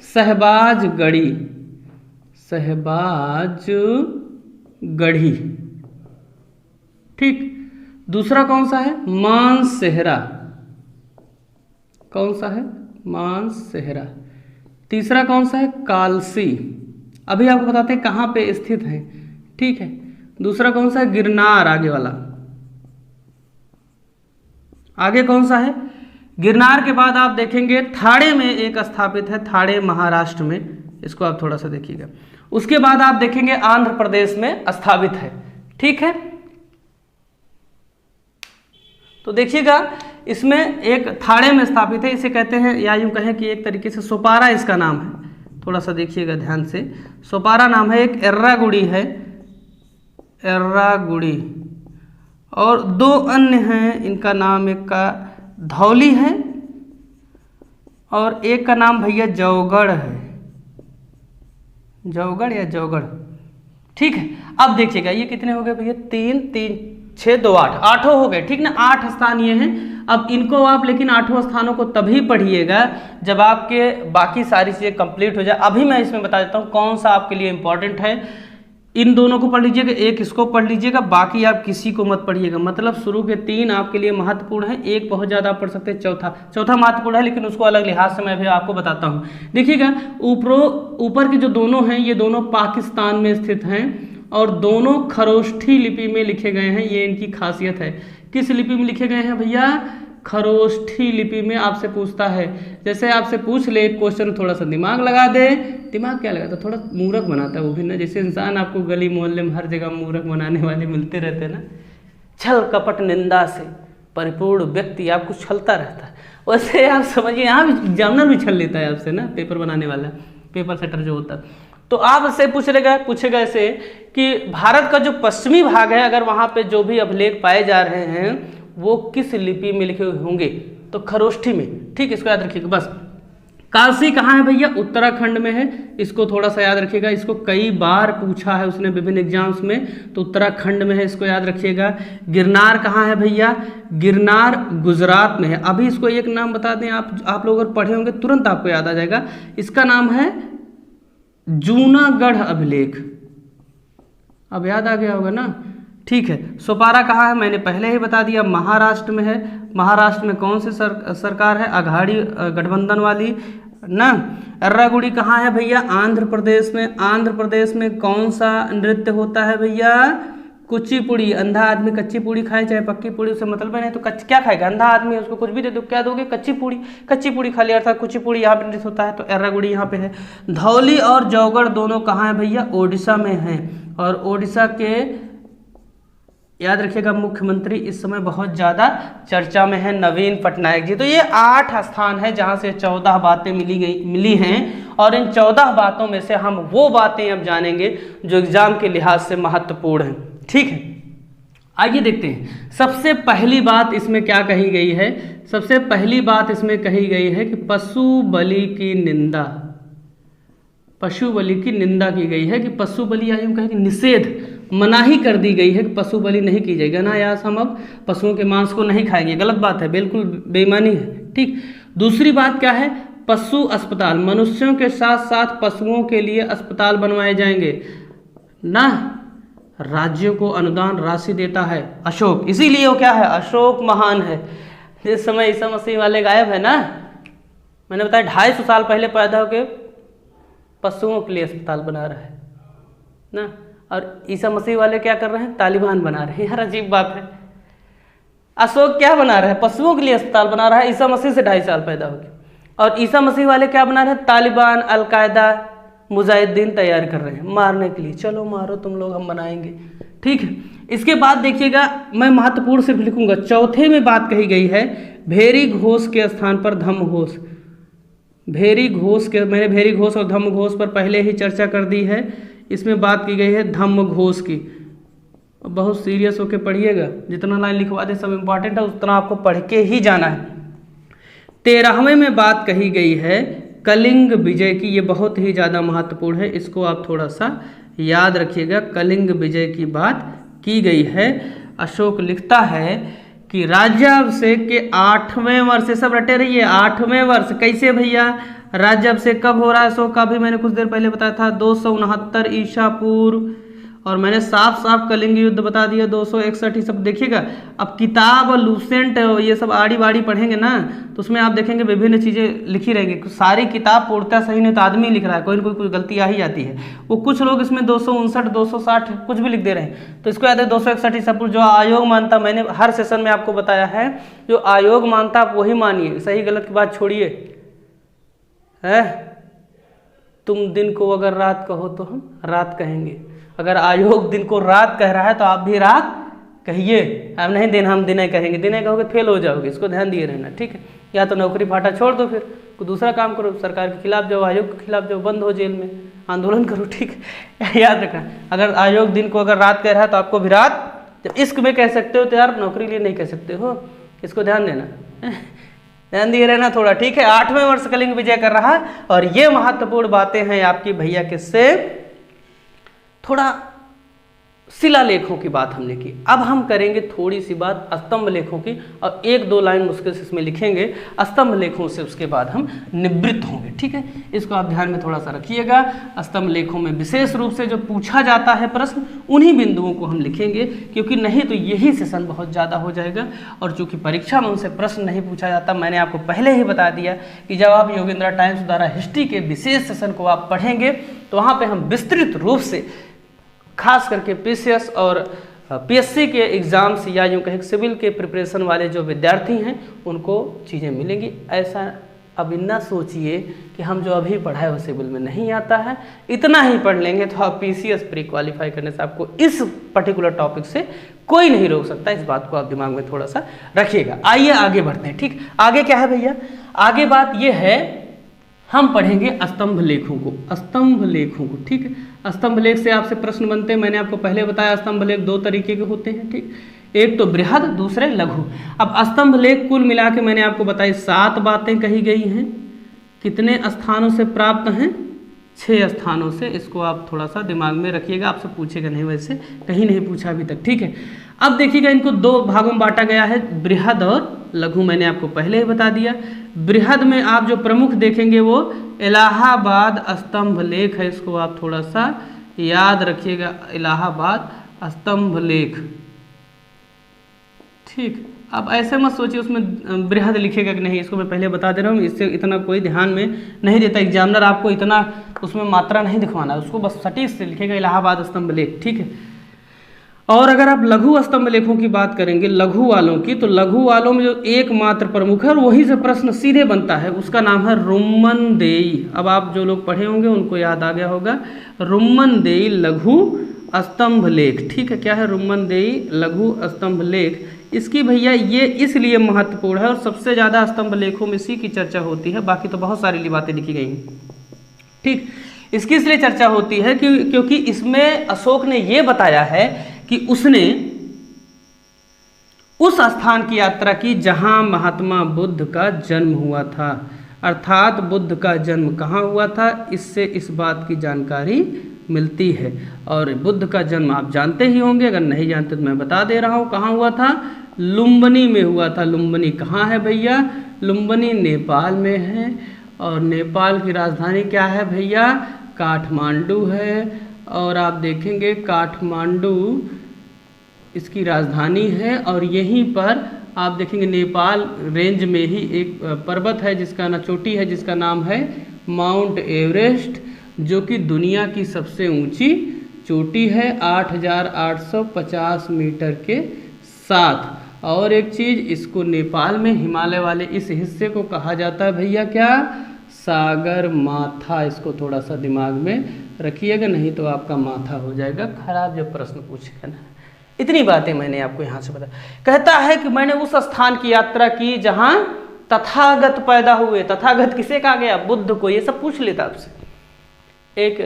सहबाजगढ़ी, सहबाजगढ़ी, ठीक। दूसरा कौन सा है, मानसेहरा, कौन सा है, मानसेहरा। तीसरा कौन सा है, कालसी, अभी आपको बताते हैं कहाँ पे स्थित है, ठीक है। दूसरा कौन सा है, गिरनार, आगे वाला। आगे कौन सा है, गिरनार के बाद आप देखेंगे थाड़े में एक स्थापित है, थाड़े महाराष्ट्र में, इसको आप थोड़ा सा देखिएगा। उसके बाद आप देखेंगे आंध्र प्रदेश में स्थापित है, ठीक है। तो देखिएगा इसमें एक थाड़े में स्थापित है, इसे कहते हैं या यूँ कहें कि एक तरीके से सोपारा इसका नाम है। थोड़ा सा देखिएगा ध्यान से, सोपारा नाम है। एक एर्रागुड़ी है, एर्रागुड़ी, और 2 अन्य हैं, इनका नाम, एक का धौली है और एक का नाम भैया जौगढ़ है, जौगढ़ या जौगढ़, ठीक है। अब देखिएगा ये कितने हो गए भैया, 3 3 6 2 8, 8 हो गए, ठीक ना। 8 स्थान ये हैं। अब इनको आप लेकिन 8 स्थानों को तभी पढ़िएगा जब आपके बाकी सारी चीज़ें कंप्लीट हो जाए। अभी मैं इसमें बता देता हूँ कौन सा आपके लिए इंपॉर्टेंट है। इन दोनों को पढ़ लीजिएगा, एक इसको पढ़ लीजिएगा, बाकी आप किसी को मत पढ़िएगा। मतलब शुरू के 3 आपके लिए महत्वपूर्ण है, एक बहुत ज़्यादा आप पढ़ सकते हैं, चौथा महत्वपूर्ण है लेकिन उसको अलग लिहाज से मैं भी आपको बताता हूँ। देखिएगा ऊपर के जो दोनों हैं ये दोनों पाकिस्तान में स्थित हैं और दोनों खरोष्ठी लिपि में लिखे गए हैं, ये इनकी खासियत है। किस लिपि में लिखे गए हैं भैया, खरोष्ठी लिपि में। आपसे पूछता है, जैसे आपसे पूछ ले क्वेश्चन, थोड़ा सा दिमाग लगा दे। दिमाग क्या लगाता है, थोड़ा मूर्ख बनाता है वो भी ना। जैसे इंसान आपको गली मोहल्ले में हर जगह मूर्ख बनाने वाले मिलते रहते हैं ना, छल कपट निंदा से परिपूर्ण व्यक्ति आपको छलता रहता है, वैसे आप समझिए यहाँ भी एग्जामिनर भी छल लेता है आपसे ना, पेपर बनाने वाला, पेपर सेटर जो होता है। तो आपसे पूछेगा ऐसे कि भारत का जो पश्चिमी भाग है, अगर वहाँ पे जो भी अभिलेख पाए जा रहे हैं वो किस लिपि में लिखे हुए होंगे, तो खरोष्ठी में, ठीक। इसको याद रखिएगा बस, काशी कहाँ है भैया? उत्तराखंड में है। इसको थोड़ा सा याद रखिएगा, इसको कई बार पूछा है उसने विभिन्न एग्जाम्स में, तो उत्तराखंड में है, इसको याद रखिएगा। गिरनार कहाँ है भैया? गिरनार गुजरात में है। अभी इसको एक नाम बता दें, आप लोग अगर पढ़े होंगे तुरंत आपको याद आ जाएगा। इसका नाम है जूनागढ़ अभिलेख। अब याद आ गया होगा ना? ठीक है। सोपारा कहाँ है? मैंने पहले ही बता दिया, महाराष्ट्र में है। महाराष्ट्र में कौन सी सरकार है? अघाड़ी गठबंधन वाली ना। अर्रागुड़ी कहाँ है भैया? आंध्र प्रदेश में। आंध्र प्रदेश में कौन सा नृत्य होता है भैया? कुचिपुड़ी। अंधा आदमी कच्ची पूड़ी खाए चाहे पक्की पूड़ी, उससे मतलब नहीं। तो क्या खाएगा? अंधा आदमी, उसको कुछ भी दे दो, क्या दोगे? कच्ची पूड़ी। कच्ची पूड़ी खा लिया, अर्थात कुचिपुड़ी यहाँ पे नृत्य होता है। तो अर्रागुड़ी यहाँ पे है। धौली और जौगढ़ दोनों कहाँ है भैया? ओडिशा में है। और ओडिशा के याद रखिएगा मुख्यमंत्री इस समय बहुत ज़्यादा चर्चा में है, नवीन पटनायक जी। तो ये 8 स्थान है जहाँ से 14 बातें मिली हैं, और इन 14 बातों में से हम वो बातें अब जानेंगे जो एग्जाम के लिहाज से महत्वपूर्ण हैं। ठीक है, आइए देखते हैं। सबसे पहली बात इसमें क्या कही गई है? सबसे पहली बात इसमें कही गई है कि पशु बलि की निंदा, पशु बलि की निंदा की गई है। कि पशु बलि या यूं कहें कि निषेध, मनाही कर दी गई है कि पशु बलि नहीं की जाएगी। अनायास हम अब पशुओं के मांस को नहीं खाएंगे, गलत बात है, बिल्कुल बेईमानी है। ठीक। दूसरी बात क्या है? पशु अस्पताल, मनुष्यों के साथ साथ पशुओं के लिए अस्पताल बनवाए जाएंगे ना। राज्यों को अनुदान राशि देता है अशोक, इसीलिए वो क्या है? अशोक महान है। जिस समय ईसा मसीह वाले गायब है ना, मैंने बताया 250 साल पहले पैदा होकर पशुओं के लिए अस्पताल बना रहा है ना, और ईसा मसीह वाले क्या कर रहे हैं? तालिबान बना रहे हैं। यार अजीब बात है। अशोक क्या बना रहा है? पशुओं के लिए अस्पताल बना रहा है, ईसा मसीह से 250 साल पैदा हो गए। और ईसा मसीह वाले क्या बना रहे हैं? तालिबान, अलकायदा, मुजाहिदीन तैयार कर रहे हैं मारने के लिए। चलो मारो तुम लोग, हम बनाएंगे। ठीक है। इसके बाद देखिएगा, मैं महत्वपूर्ण सिर्फ लिखूंगा। चौथे में बात कही गई है भेरी घोष के स्थान पर धम्म घोष। भेरी घोष के, मैंने भेरी घोष और धम्म घोष पर पहले ही चर्चा कर दी है। इसमें बात की गई है धम्म घोष की। बहुत सीरियस होकर पढ़िएगा, जितना लाइन लिखवा दे सब इंपॉर्टेंट है, उतना आपको पढ़ के ही जाना है। 13वें में बात कही गई है कलिंग विजय की। ये बहुत ही ज़्यादा महत्वपूर्ण है, इसको आप थोड़ा सा याद रखिएगा। कलिंग विजय की बात की गई है। अशोक लिखता है कि राज्याभिषेक के 8वें वर्ष, सब रटे रहिए, 8वें वर्ष कैसे भैया? राज्याभिषेक कब हो रहा है? सो का भी मैंने कुछ देर पहले बताया था, 269 ईसा पूर्व। और मैंने साफ साफ कलिंग युद्ध बता दिया 261। सब देखिएगा। अब किताब लूसेंट ये सब आड़ी बाड़ी पढ़ेंगे ना, तो उसमें आप देखेंगे विभिन्न चीज़ें लिखी रहेंगी। सारी किताब पूर्णतः सही नहीं तो आदमी लिख रहा है, कोई ना कोई गलती आ ही जाती है। वो कुछ लोग इसमें 259, 260 कुछ भी लिख दे रहे हैं। तो इसको याद है 261 ईसा पूर्व। जो आयोग मानता, मैंने हर सेशन में आपको बताया है, जो आयोग मानता आप वही मानिए, सही गलत की बात छोड़िए। है तुम दिन को अगर रात कहो तो हम रात कहेंगे। अगर आयोग दिन को रात कह रहा है तो आप भी रात कहिए। अब नहीं दिन, हम दिन कहेंगे, दिन कहोगे फेल हो जाओगे। इसको ध्यान दिए रहना। ठीक है। या तो नौकरी फाटा छोड़ दो, फिर कोई दूसरा काम करो, सरकार के खिलाफ जाओ, आयोग के खिलाफ जाओ, बंद हो जेल में, आंदोलन करो। ठीक है, याद रखना। अगर आयोग दिन को अगर रात कह रहा है तो आपको भी रात, जब इश्क में कह सकते हो तो यार नौकरी लिए नहीं कह सकते हो। इसको ध्यान देना, ध्यान दिए रहना थोड़ा। ठीक है। 8वें वर्ष कलिंग विजय कर रहा, और ये महत्वपूर्ण बातें हैं आपकी भैया किससे? थोड़ा शिलालेखों की बात हमने की। अब हम करेंगे थोड़ी सी बात स्तंभ लेखों की, और 1-2 लाइन मुश्किल से इसमें लिखेंगे स्तंभ लेखों से, उसके बाद हम निवृत्त होंगे। ठीक है। इसको आप ध्यान में थोड़ा सा रखिएगा। स्तंभ लेखों में विशेष रूप से जो पूछा जाता है प्रश्न, उन्हीं बिंदुओं को हम लिखेंगे, क्योंकि नहीं तो यही सेशन बहुत ज़्यादा हो जाएगा। और चूँकि परीक्षा में उनसे प्रश्न नहीं पूछा जाता, मैंने आपको पहले ही बता दिया कि जब आप योगेंद्र टाइम्स द्वारा हिस्ट्री के विशेष सेशन को आप पढ़ेंगे, तो वहाँ पर हम विस्तृत रूप से खास करके पीसीएस और पीएससी के एग्ज़ाम्स, या यूँ कहें सिविल के प्रिपरेशन वाले जो विद्यार्थी हैं, उनको चीज़ें मिलेंगी। ऐसा अब इतना सोचिए कि हम जो अभी पढ़ाए वो सिविल में नहीं आता है, इतना ही पढ़ लेंगे तो आप पीसीएस प्री क्वालिफाई करने से आपको इस पर्टिकुलर टॉपिक से कोई नहीं रोक सकता। इस बात को आप दिमाग में थोड़ा सा रखिएगा। आइए आगे बढ़ते हैं। ठीक, आगे क्या है भैया? आगे बात ये है, हम पढ़ेंगे स्तंभ लेखों को, स्तंभ लेखों को। ठीक है। स्तंभ लेख से आपसे प्रश्न बनते हैं। मैंने आपको पहले बताया स्तंभ लेख 2 तरीके के होते हैं। ठीक, एक तो बृहद, दूसरे लघु। अब स्तंभ लेख कुल मिला के मैंने आपको बताई 7 बातें कही गई हैं। कितने स्थानों से प्राप्त हैं? 6 स्थानों से। इसको आप थोड़ा सा दिमाग में रखिएगा, आपसे पूछेगा नहीं, वैसे कहीं नहीं पूछा अभी तक, ठीक है। अब देखिएगा इनको 2 भागों में बांटा गया है, बृहद और लघु। मैंने आपको पहले ही बता दिया। बृहद में आप जो प्रमुख देखेंगे वो इलाहाबाद स्तंभ लेख है, इसको आप थोड़ा सा याद रखिएगा, इलाहाबाद स्तंभ लेख, ठीक। अब ऐसे मत सोचिए उसमें बृहद लिखेगा कि नहीं, इसको मैं पहले बता दे रहा हूँ, इससे इतना कोई ध्यान में नहीं देता। एग्जामिनर आपको इतना उसमें मात्रा नहीं दिखवाना है, उसको बस सटीक से लिखेगा इलाहाबाद स्तंभ लेख, ठीक है। और अगर आप लघु स्तंभ लेखों की बात करेंगे, लघु वालों की, तो लघु वालों में जो एकमात्र प्रमुख है और वहीं से प्रश्न सीधे बनता है, उसका नाम है रुम्मनदेई। अब आप जो लोग पढ़े होंगे उनको याद आ गया होगा, रुम्मनदेई लघु स्तंभ लेख, ठीक है। क्या है? रुम्मनदेई लघु स्तंभ लेख। इसकी भैया ये इसलिए महत्वपूर्ण है और सबसे ज़्यादा स्तंभ लेखों में इसी की चर्चा होती है, बाकी तो बहुत सारी बातें लिखी गई हैं, ठीक। इसकी इसलिए चर्चा होती है क्योंकि इसमें अशोक ने ये बताया है कि उसने उस स्थान की यात्रा की जहां महात्मा बुद्ध का जन्म हुआ था, अर्थात बुद्ध का जन्म कहाँ हुआ था, इससे इस बात की जानकारी मिलती है। और बुद्ध का जन्म आप जानते ही होंगे, अगर नहीं जानते तो मैं बता दे रहा हूँ, कहाँ हुआ था? लुम्बिनी में हुआ था। लुम्बिनी कहाँ है भैया? लुम्बिनी नेपाल में है। और नेपाल की राजधानी क्या है भैया? काठमांडू है। और आप देखेंगे काठमांडू इसकी राजधानी है। और यहीं पर आप देखेंगे नेपाल रेंज में ही एक पर्वत है जिसका ना चोटी है जिसका नाम है माउंट एवरेस्ट, जो कि दुनिया की सबसे ऊंची चोटी है 8,850 मीटर के साथ। और एक चीज़, इसको नेपाल में हिमालय वाले इस हिस्से को कहा जाता है भैया क्या? सागर माथा। इसको थोड़ा सा दिमाग में रखिएगा, नहीं तो आपका माथा हो जाएगा खराब जब प्रश्न पूछेगा ना। इतनी बातें मैंने आपको यहाँ से बता। कहता है कि मैंने उस स्थान की यात्रा की जहाँ तथागत पैदा हुए। तथागत किसे कहा गया? बुद्ध को। ये सब पूछ लेता आपसे। एक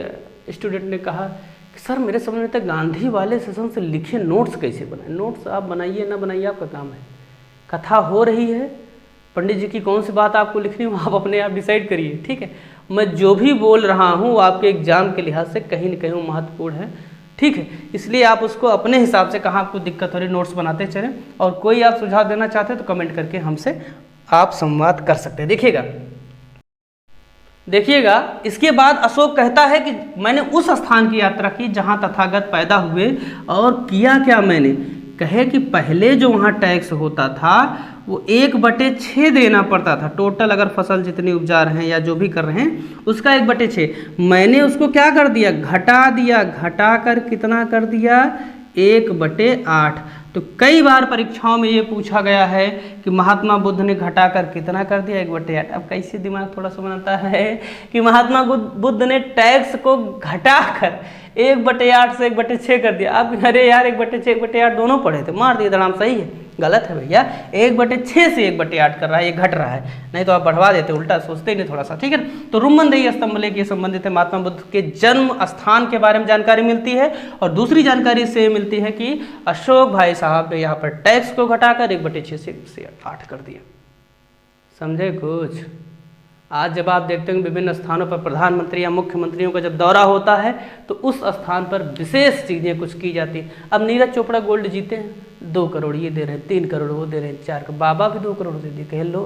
स्टूडेंट ने कहा कि सर मेरे समझ में तो गांधी वाले सेशन से लिखे नोट्स कैसे बनाए? नोट्स आप बनाइए ना बनाइए, आपका काम है। कथा हो रही है, पंडित जी की कौन सी बात आपको लिखनी हो आप अपने आप डिसाइड करिए, ठीक है। मैं जो भी बोल रहा हूँ वो आपके एग्जाम के लिहाज से कहीं न कहीं महत्वपूर्ण है, ठीक है। इसलिए आप उसको अपने हिसाब से, कहाँ आपको दिक्कत हो रही, नोट्स बनाते चलें। और कोई आप सुझाव देना चाहते हैं तो कमेंट करके हमसे आप संवाद कर सकते हैं। देखिएगा इसके बाद अशोक कहता है कि मैंने उस स्थान की यात्रा की जहां तथागत पैदा हुए। और किया क्या मैंने? कहे कि पहले जो वहां टैक्स होता था वो 1/6 देना पड़ता था। टोटल अगर फसल जितनी उपजा रहे हैं या जो भी कर रहे हैं उसका 1/6। मैंने उसको क्या कर दिया? घटा दिया। घटा कर कितना कर दिया? 1/8। तो कई बार परीक्षाओं में ये पूछा गया है कि महात्मा बुद्ध ने घटाकर कितना कर दिया? 1/8। अब कैसे दिमाग थोड़ा सा बनाता है कि महात्मा बुद्ध ने टैक्स को घटाकर 1/8 से 1/6 कर दिया। अब अरे यार 1/6 1/8 दोनों पढ़े थे, मार दिए धड़ाम, सही है? गलत है भैया। 1/6 से 1/8 कर रहा है, ये घट रहा है, नहीं तो आप बढ़वा देते, उल्टा सोचते ही नहीं थोड़ा सा, ठीक है। तो रुम्मनदेई स्तंभ लेख ये संबंधित है, महात्मा बुद्ध के जन्म स्थान के बारे में जानकारी मिलती है। और दूसरी जानकारी से मिलती है कि अशोक भाई साहब ने यहाँ पर टैक्स को घटाकर 1/6 से 8 कर दिया। समझे कुछ? आज जब आप देखते हैं विभिन्न स्थानों पर प्रधानमंत्री या मुख्यमंत्रियों का जब दौरा होता है तो उस स्थान पर विशेष चीज़ें कुछ की जाती हैं। अब नीरज चोपड़ा गोल्ड जीते हैं, 2 करोड़ ये दे रहे हैं, 3 करोड़ वो दे रहे हैं, 4 बाबा भी 2 करोड़ दे दिए, कह लो,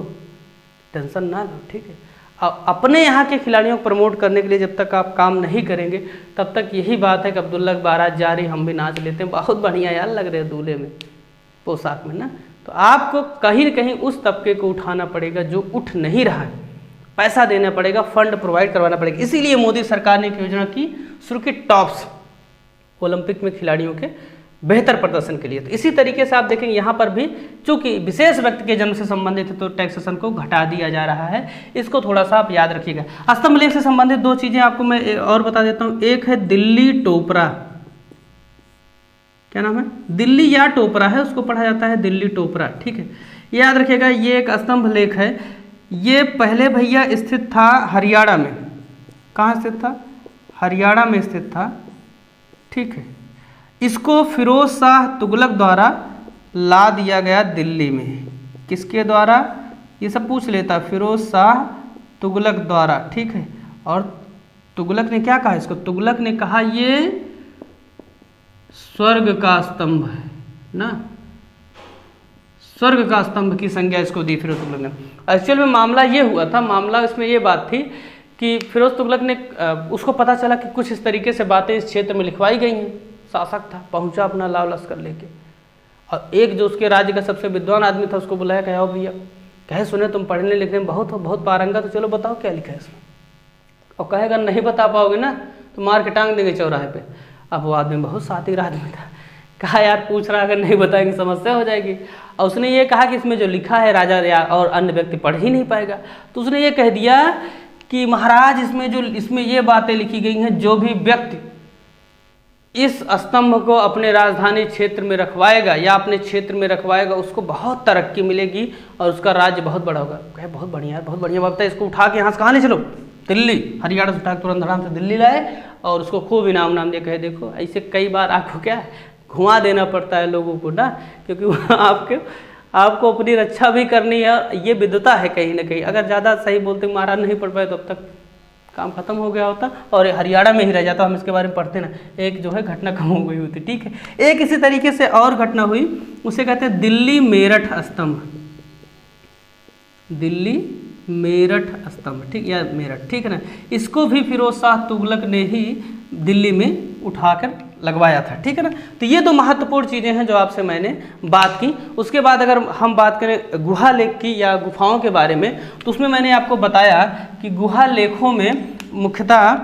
टेंशन ना लो, ठीक है। अब अपने यहाँ के खिलाड़ियों को प्रमोट करने के लिए जब तक आप काम नहीं करेंगे तब तक यही बात है कि अब्दुल्ला बारात जा रही, हम भी नाच लेते हैं, बहुत बढ़िया यार लग रहे हैं दूल्हे में, पोशाक में ना। तो आपको कहीं न कहीं उस तबके को उठाना पड़ेगा जो उठ नहीं रहा है, पैसा देना पड़ेगा, फंड प्रोवाइड करवाना पड़ेगा। इसीलिए मोदी सरकार ने एक योजना की शुरू की, टॉप्स ओलंपिक में खिलाड़ियों के बेहतर प्रदर्शन के लिए। तो इसी तरीके से आप देखेंगे यहाँ पर भी चूंकि विशेष व्यक्ति के जन्म से संबंधित है तो टैक्सेशन को घटा दिया जा रहा है, इसको थोड़ा सा आप याद रखिएगा। स्तंभ लेख से संबंधित 2 चीजें आपको मैं और बता देता हूँ। एक है दिल्ली टोपरा, क्या नाम है? दिल्ली या टोपरा है, उसको पढ़ा जाता है दिल्ली टोपरा, ठीक है। याद रखिएगा ये एक स्तंभ लेख है। ये पहले भैया स्थित था हरियाणा में। कहाँ स्थित था? हरियाणा में स्थित था, ठीक है। इसको फिरोज शाह तुगलक द्वारा ला दिया गया दिल्ली में। किसके द्वारा? ये सब पूछ लेता, फिरोज शाह तुगलक द्वारा, ठीक है। और तुगलक ने क्या कहा इसको, तुगलक ने कहा ये स्वर्ग का स्तंभ है ना, स्वर्ग का स्तंभ की संज्ञा इसको दी फिरोज तुगलक ने। एक्चुअल में मामला ये हुआ था, मामला इसमें ये बात थी कि फिरोज तुगलक ने उसको पता चला कि कुछ इस तरीके से बातें इस क्षेत्र में लिखवाई गई हैं, शासक था, पहुंचा अपना लाव लश्कर लेके, और एक जो उसके राज्य का सबसे विद्वान आदमी था उसको बुलाया, कहा भैया, कहे सुने तुम पढ़ने लिखने में बहुत हो, बहुत पारंगत, तो चलो बताओ क्या लिखा है इसमें। और कहेगा नहीं बता पाओगे ना तो मार के टांग देंगे चौराहे पे। अब वो आदमी बहुत सातिर आदमी था, कहा यार पूछ रहा, अगर नहीं बताएंगे समस्या हो जाएगी। और उसने ये कहा कि इसमें जो लिखा है राजा या और अन्य व्यक्ति पढ़ ही नहीं पाएगा, तो उसने ये कह दिया कि महाराज इसमें ये बातें लिखी गई हैं, जो भी व्यक्ति इस स्तंभ को अपने राजधानी क्षेत्र में रखवाएगा या अपने क्षेत्र में रखवाएगा उसको बहुत तरक्की मिलेगी और उसका राज्य बहुत बड़ा होगा। कहे बहुत बढ़िया, बहुत बढ़िया बात है, इसको उठा के यहाँ से कहाँ ले चलो, दिल्ली, हरियाणा से उठा के तुरंत आराम से दिल्ली लाए और उसको खूब इनाम दिया। कहे देखो ऐसे कई बार आपको क्या घुमा देना पड़ता है लोगों को ना, क्योंकि आपको अपनी रक्षा भी करनी है, ये विद्वता है कहीं ना कहीं। अगर ज़्यादा सही बोलते महाराज नहीं पढ़ पाए तो अब तक काम खत्म हो गया होता और हरियाणा में ही रह जाता, हम इसके बारे में पढ़ते ना, एक जो है घटना कम हो गई होती, ठीक है। एक इसी तरीके से और घटना हुई, उसे कहते हैं दिल्ली मेरठ स्तंभ, दिल्ली मेरठ स्तंभ, ठीक, या मेरठ, ठीक है ना। इसको भी फिरोज शाह तुगलक ने ही दिल्ली में उठाकर लगवाया था, ठीक है ना। तो ये दो महत्वपूर्ण चीज़ें हैं जो आपसे मैंने बात की। उसके बाद अगर हम बात करें गुहा लेख की या गुफाओं के बारे में, तो उसमें मैंने आपको बताया कि गुहा लेखों में मुख्यतः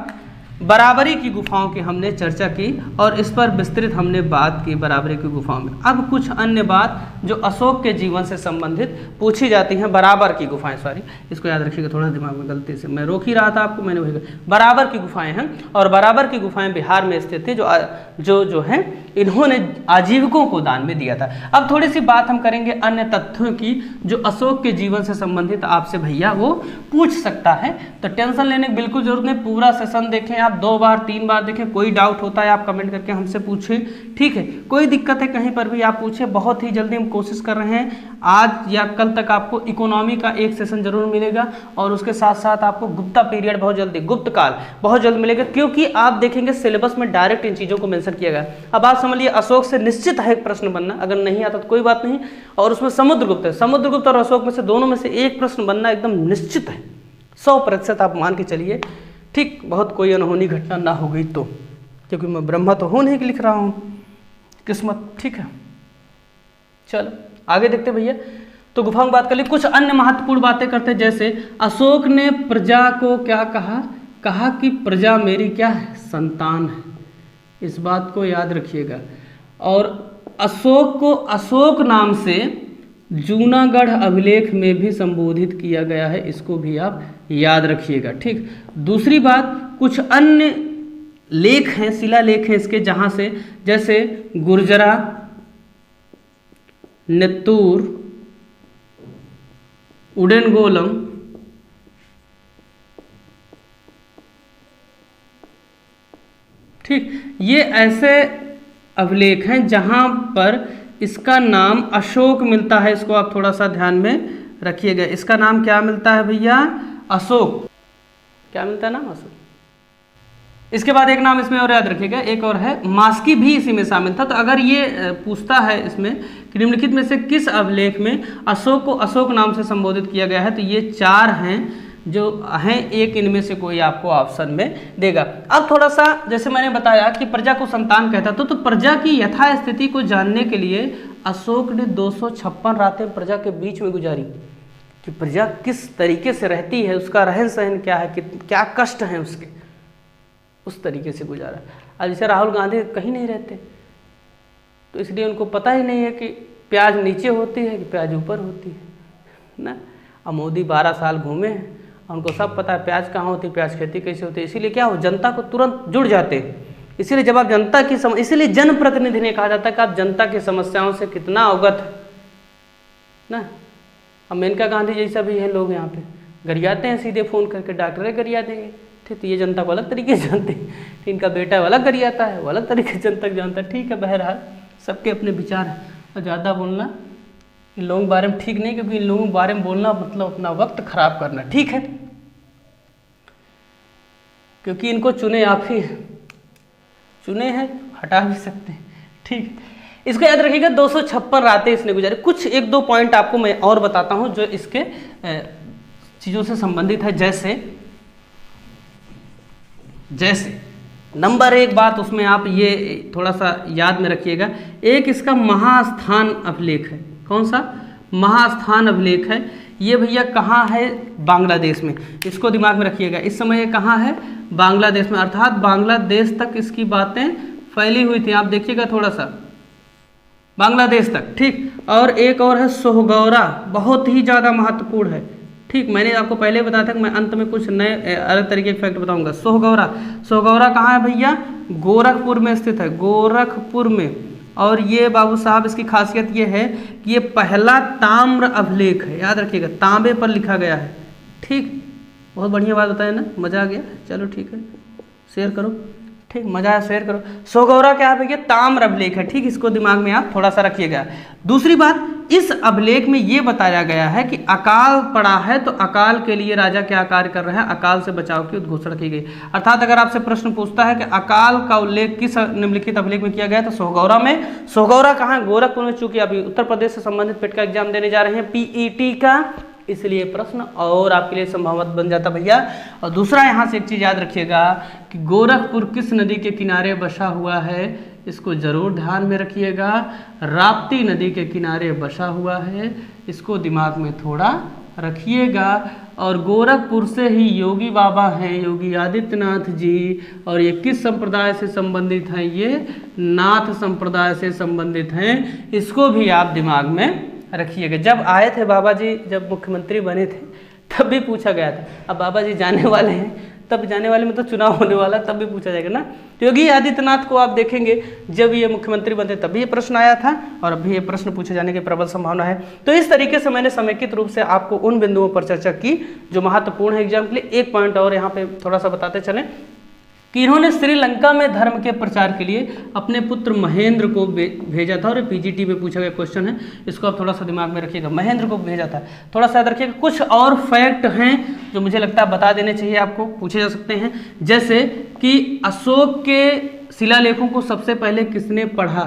बराबरी की गुफाओं की हमने चर्चा की और इस पर विस्तृत हमने बात की बराबरी की गुफाओं में। अब कुछ अन्य बात जो अशोक के जीवन से संबंधित पूछी जाती हैं, बराबर की गुफाएं, सॉरी इसको याद रखिएगा, थोड़ा दिमाग में गलती से मैं रोक ही रहा था आपको, मैंने वही बराबर की गुफाएं हैं और बराबर की गुफाएं बिहार में स्थित थी, जो है इन्होंने आजीविकों को दान में दिया था। अब थोड़ी सी बात हम करेंगे अन्य तथ्यों की जो अशोक के जीवन से संबंधित आपसे भैया वो पूछ सकता है, तो टेंशन लेने की बिल्कुल जरूरत नहीं, पूरा सेशन देखें आप, 2 बार 3 बार देखें, कोई डाउट होता है आप कमेंट करके हमसे पूछें, ठीक है। कोई दिक्कत है कहीं पर भी आप पूछें, बहुत ही जल्दी हम कोशिश कर रहे हैं आज या कल तक आपको इकोनॉमी का एक सेशन जरूर मिलेगा और उसके साथ साथ आपको गुप्ता पीरियड बहुत जल्दी, गुप्त काल बहुत जल्द मिलेगा, क्योंकि आप देखेंगे सिलेबस में डायरेक्ट इन चीज़ों को मेंशन किया गया। अब आप समझ लिए अशोक से निश्चित है एक प्रश्न बनना, अगर नहीं आता तो कोई बात नहीं, और उसमें समुद्रगुप्त है, समुद्रगुप्त और अशोक में से दोनों में से एक प्रश्न बनना एकदम निश्चित है, 100% आप मान के चलिए, ठीक। बहुत कोई अनहोनी घटना ना हो गई तो, क्योंकि मैं ब्रह्मा तो हूँ नहीं कि लिख रहा हूँ, किस्मत, ठीक है। चलो आगे देखते भैया, तो गुफाओं की बात कर ली, कुछ अन्य महत्वपूर्ण बातें करते हैं, जैसे अशोक ने प्रजा को क्या कहा कि प्रजा मेरी क्या है, संतान है, इस बात को याद रखिएगा। और अशोक को अशोक नाम से जूनागढ़ अभिलेख में भी संबोधित किया गया है, इसको भी आप याद रखिएगा, ठीक। दूसरी बात, कुछ अन्य लेख हैं, शिलालेख हैं इसके, जहाँ से जैसे गुर्जरा, नेत्तूर, उडेनगोलम, ठीक, ये ऐसे अभिलेख हैं जहाँ पर इसका नाम अशोक मिलता है, इसको आप थोड़ा सा ध्यान में रखिएगा। इसका नाम क्या मिलता है भैया, अशोक, क्या मिलता है नाम, अशोक। इसके बाद एक नाम इसमें और याद रखिएगा, एक और है मास्की, भी इसी में शामिल था। तो अगर ये पूछता है इसमें कि निम्नलिखित में से किस अभिलेख में अशोक को अशोक नाम से संबोधित किया गया है, तो ये 4 हैं जो हैं, एक इनमें से कोई आपको ऑप्शन में देगा। अब थोड़ा सा जैसे मैंने बताया कि प्रजा को संतान कहता तो प्रजा की यथास्थिति को जानने के लिए अशोक ने 256 रातें प्रजा के बीच में गुजारी, कि प्रजा किस तरीके से रहती है, उसका रहन सहन क्या है, क्या कष्ट हैं उसके, उस तरीके से गुजारा। अब जैसे राहुल गांधी कहीं नहीं रहते, तो इसलिए उनको पता ही नहीं है कि प्याज नीचे होती है कि प्याज ऊपर होती है ना। अब मोदी 12 साल घूमे हैं, उनको सब पता है प्याज कहाँ होती है, प्याज खेती कैसे होती है, इसीलिए क्या हो, जनता को तुरंत जुड़ जाते हैं। इसीलिए जब आप जनता की इसीलिए जनप्रतिनिधि ने कहा जाता है कि आप जनता की समस्याओं से कितना अवगत है ना। अब मेनका गांधी जैसा भी है, लोग यहाँ पे गरियाते हैं, सीधे फ़ोन करके डॉक्टर गरिया देंगे, ठीक। तो ये जनता को अलग तरीके से जानते हैं, इनका बेटा अलग गरियाता है, वो अलग तरीके से जनता को जानता है, ठीक है। बहरहाल सबके अपने विचार हैं, और ज़्यादा बोलना इन लोगों के बारे में ठीक नहीं, क्योंकि इन लोगों के बारे में बोलना मतलब अपना वक्त खराब करना, ठीक है। क्योंकि इनको चुने आप ही चुने हैं, हटा भी सकते हैं। ठीक, इसको याद रखिएगा। 256 रातें इसने गुजारी। कुछ एक दो पॉइंट आपको मैं और बताता हूं जो इसके चीजों से संबंधित है। जैसे नंबर एक बात उसमें आप ये थोड़ा सा याद में रखिएगा, एक इसका महास्थान अभिलेख है। कौन सा? महास्थान अभिलेख है। ये भैया कहाँ है? बांग्लादेश में। इसको दिमाग में रखिएगा। इस समय ये कहाँ है? बांग्लादेश में, अर्थात बांग्लादेश तक इसकी बातें फैली हुई थी। आप देखिएगा थोड़ा सा, बांग्लादेश तक। ठीक, और एक और है सोहगौरा, बहुत ही ज़्यादा महत्वपूर्ण है। ठीक, मैंने आपको पहले बताया था कि मैं अंत में कुछ नए अलग तरीके के फैक्ट बताऊंगा। सोहगौरा कहाँ है भैया? गोरखपुर में स्थित है, गोरखपुर में। और ये बाबू साहब इसकी खासियत ये है कि ये पहला ताम्र अभिलेख है। याद रखिएगा, तांबे पर लिखा गया है। ठीक, बहुत बढ़िया बात बताया ना, मजा आ गया। चलो ठीक है, शेयर करो। ठीक, मजा आया, शेयर करो। सोहगौरा क्या है भैया? ताम्र अभिलेख है। ठीक, इसको दिमाग में आप थोड़ा सा रखिएगा। दूसरी बात, इस अभिलेख में ये बताया गया है कि अकाल पड़ा है तो अकाल के लिए राजा क्या कार्य कर रहे हैं? अकाल से बचाव की उद्घोषणा की गई। अर्थात अगर आपसे प्रश्न पूछता है कि अकाल का उल्लेख किस निम्नलिखित अभिलेख में किया गया, तो सोहगौरा में। सोहगौरा कहाँ है? गोरखपुर में। चूंकि अभी उत्तर प्रदेश से संबंधित पेट का एग्जाम देने जा रहे हैं, पीईटी का, इसलिए प्रश्न और आपके लिए संभावना बन जाता भैया। और दूसरा यहाँ से एक चीज याद रखिएगा कि गोरखपुर किस नदी के किनारे बसा हुआ है? इसको जरूर ध्यान में रखिएगा। राप्ती नदी के किनारे बसा हुआ है, इसको दिमाग में थोड़ा रखिएगा। और गोरखपुर से ही योगी बाबा हैं, योगी आदित्यनाथ जी। और ये किस संप्रदाय से संबंधित हैं? ये नाथ संप्रदाय से संबंधित हैं। इसको भी आप दिमाग में रखिएगा। जब आए थे बाबा जी, जब मुख्यमंत्री बने थे, तब भी पूछा गया था। अब बाबा जी जाने वाले हैं, तब जाने वाले में तो चुनाव होने वाला, तब भी पूछा जाएगा ना। योगी आदित्यनाथ को आप देखेंगे, जब ये मुख्यमंत्री बनते तब भी ये प्रश्न आया था, और अभी ये प्रश्न पूछे जाने की प्रबल संभावना है। तो इस तरीके से मैंने समेकित रूप से आपको उन बिंदुओं पर चर्चा की जो महत्वपूर्ण है एग्जाम के लिए। एक पॉइंट और यहाँ पे थोड़ा सा बताते चलें कि इन्होंने श्रीलंका में धर्म के प्रचार के लिए अपने पुत्र महेंद्र को भेजा था। और ये पीजीटी में पूछा गया क्वेश्चन है, इसको आप थोड़ा सा दिमाग में रखिएगा। महेंद्र को भेजा था, थोड़ा सा याद रखिएगा। कुछ और फैक्ट हैं जो मुझे लगता है बता देने चाहिए, आपको पूछे जा सकते हैं। जैसे कि अशोक के शिलालेखों को सबसे पहले किसने पढ़ा?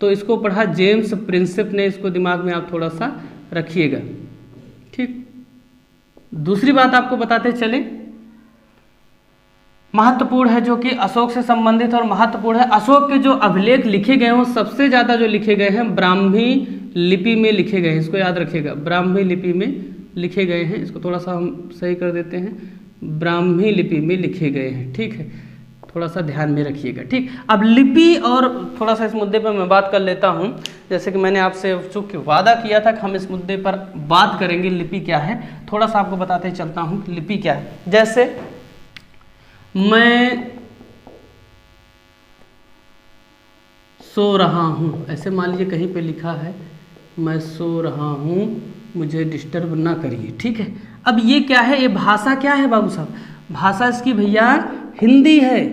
तो इसको पढ़ा जेम्स प्रिंसेप ने। इसको दिमाग में आप थोड़ा सा रखिएगा। ठीक, दूसरी बात आपको बताते चले, महत्वपूर्ण है जो कि अशोक से संबंधित और महत्वपूर्ण है। अशोक के जो अभिलेख लिखे गए हैं वो सबसे ज़्यादा जो लिखे गए हैं ब्राह्मी लिपि में लिखे गए हैं। इसको याद रखिएगा, ब्राह्मी लिपि में लिखे गए हैं। इसको थोड़ा सा हम सही कर देते हैं, ब्राह्मी लिपि में लिखे गए हैं। ठीक है, थोड़ा सा ध्यान में रखिएगा। ठीक, अब लिपि और थोड़ा सा इस मुद्दे पर मैं बात कर लेता हूँ। जैसे कि मैंने आपसे चूँकि वादा किया था कि हम इस मुद्दे पर बात करेंगे, लिपि क्या है, थोड़ा सा आपको बताते चलता हूँ कि लिपि क्या है। जैसे मैं सो रहा हूँ, ऐसे मान लीजिए कहीं पे लिखा है मैं सो रहा हूँ, मुझे डिस्टर्ब ना करिए। ठीक है, अब ये क्या है? ये भाषा क्या है बाबू साहब? भाषा इसकी भैया हिंदी है।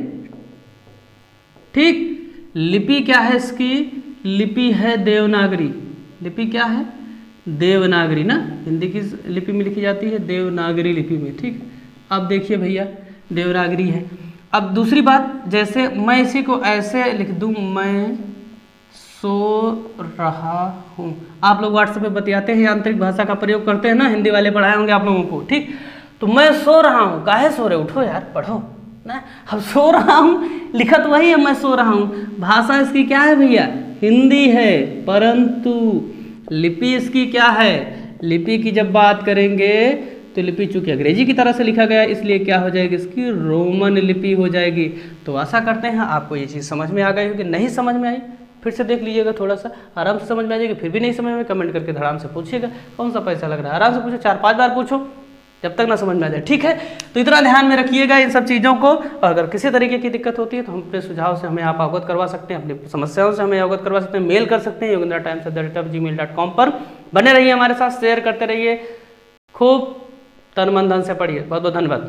ठीक, लिपि क्या है इसकी? लिपि है देवनागरी। लिपि क्या है? देवनागरी ना, हिंदी की लिपि में लिखी जाती है, देवनागरी लिपि में। ठीक, अब देखिए भैया देवनागरी है। अब दूसरी बात, जैसे मैं इसी को ऐसे लिख दूं, मैं सो रहा हूं। आप लोग व्हाट्सएप पे बतियाते हैं, आंतरिक भाषा का प्रयोग करते हैं ना, हिंदी वाले पढ़ाए होंगे आप लोगों को। ठीक, तो मैं सो रहा हूं, काहे सो रहे? उठो यार, पढ़ो ना। अब सो रहा हूं, लिखा तो वही है, मैं सो रहा हूं। भाषा इसकी क्या है भैया? हिंदी है। परंतु लिपि इसकी क्या है? लिपि की जब बात करेंगे तो लिपि चूंकि अंग्रेजी की तरह से लिखा गया, इसलिए क्या हो जाएगी? इसकी रोमन लिपि हो जाएगी। तो आशा करते हैं आपको ये चीज़ समझ में आ गई होगी। नहीं समझ में आई फिर से देख लीजिएगा, थोड़ा सा आराम से समझ में आ जाएगी। फिर भी नहीं समझ में, कमेंट करके धड़ाम से पूछिएगा कौन सा पैसा लग रहा है। आराम से पूछो, 4-5 बार पूछो, जब तक ना समझ में आ जाए। ठीक है, तो इतना ध्यान में रखिएगा इन सब चीज़ों को। और अगर किसी तरीके की दिक्कत होती है तो हम अपने सुझाव से हमें आप अवगत करवा सकते हैं, अपनी समस्याओं से हमें अवगत करवा सकते हैं। मेल कर सकते हैं yogendratimes@gmail.com पर। बने रहिए हमारे साथ, शेयर करते रहिए, खूब तन मन धन से पढ़िए। बहुत बहुत धन्यवाद।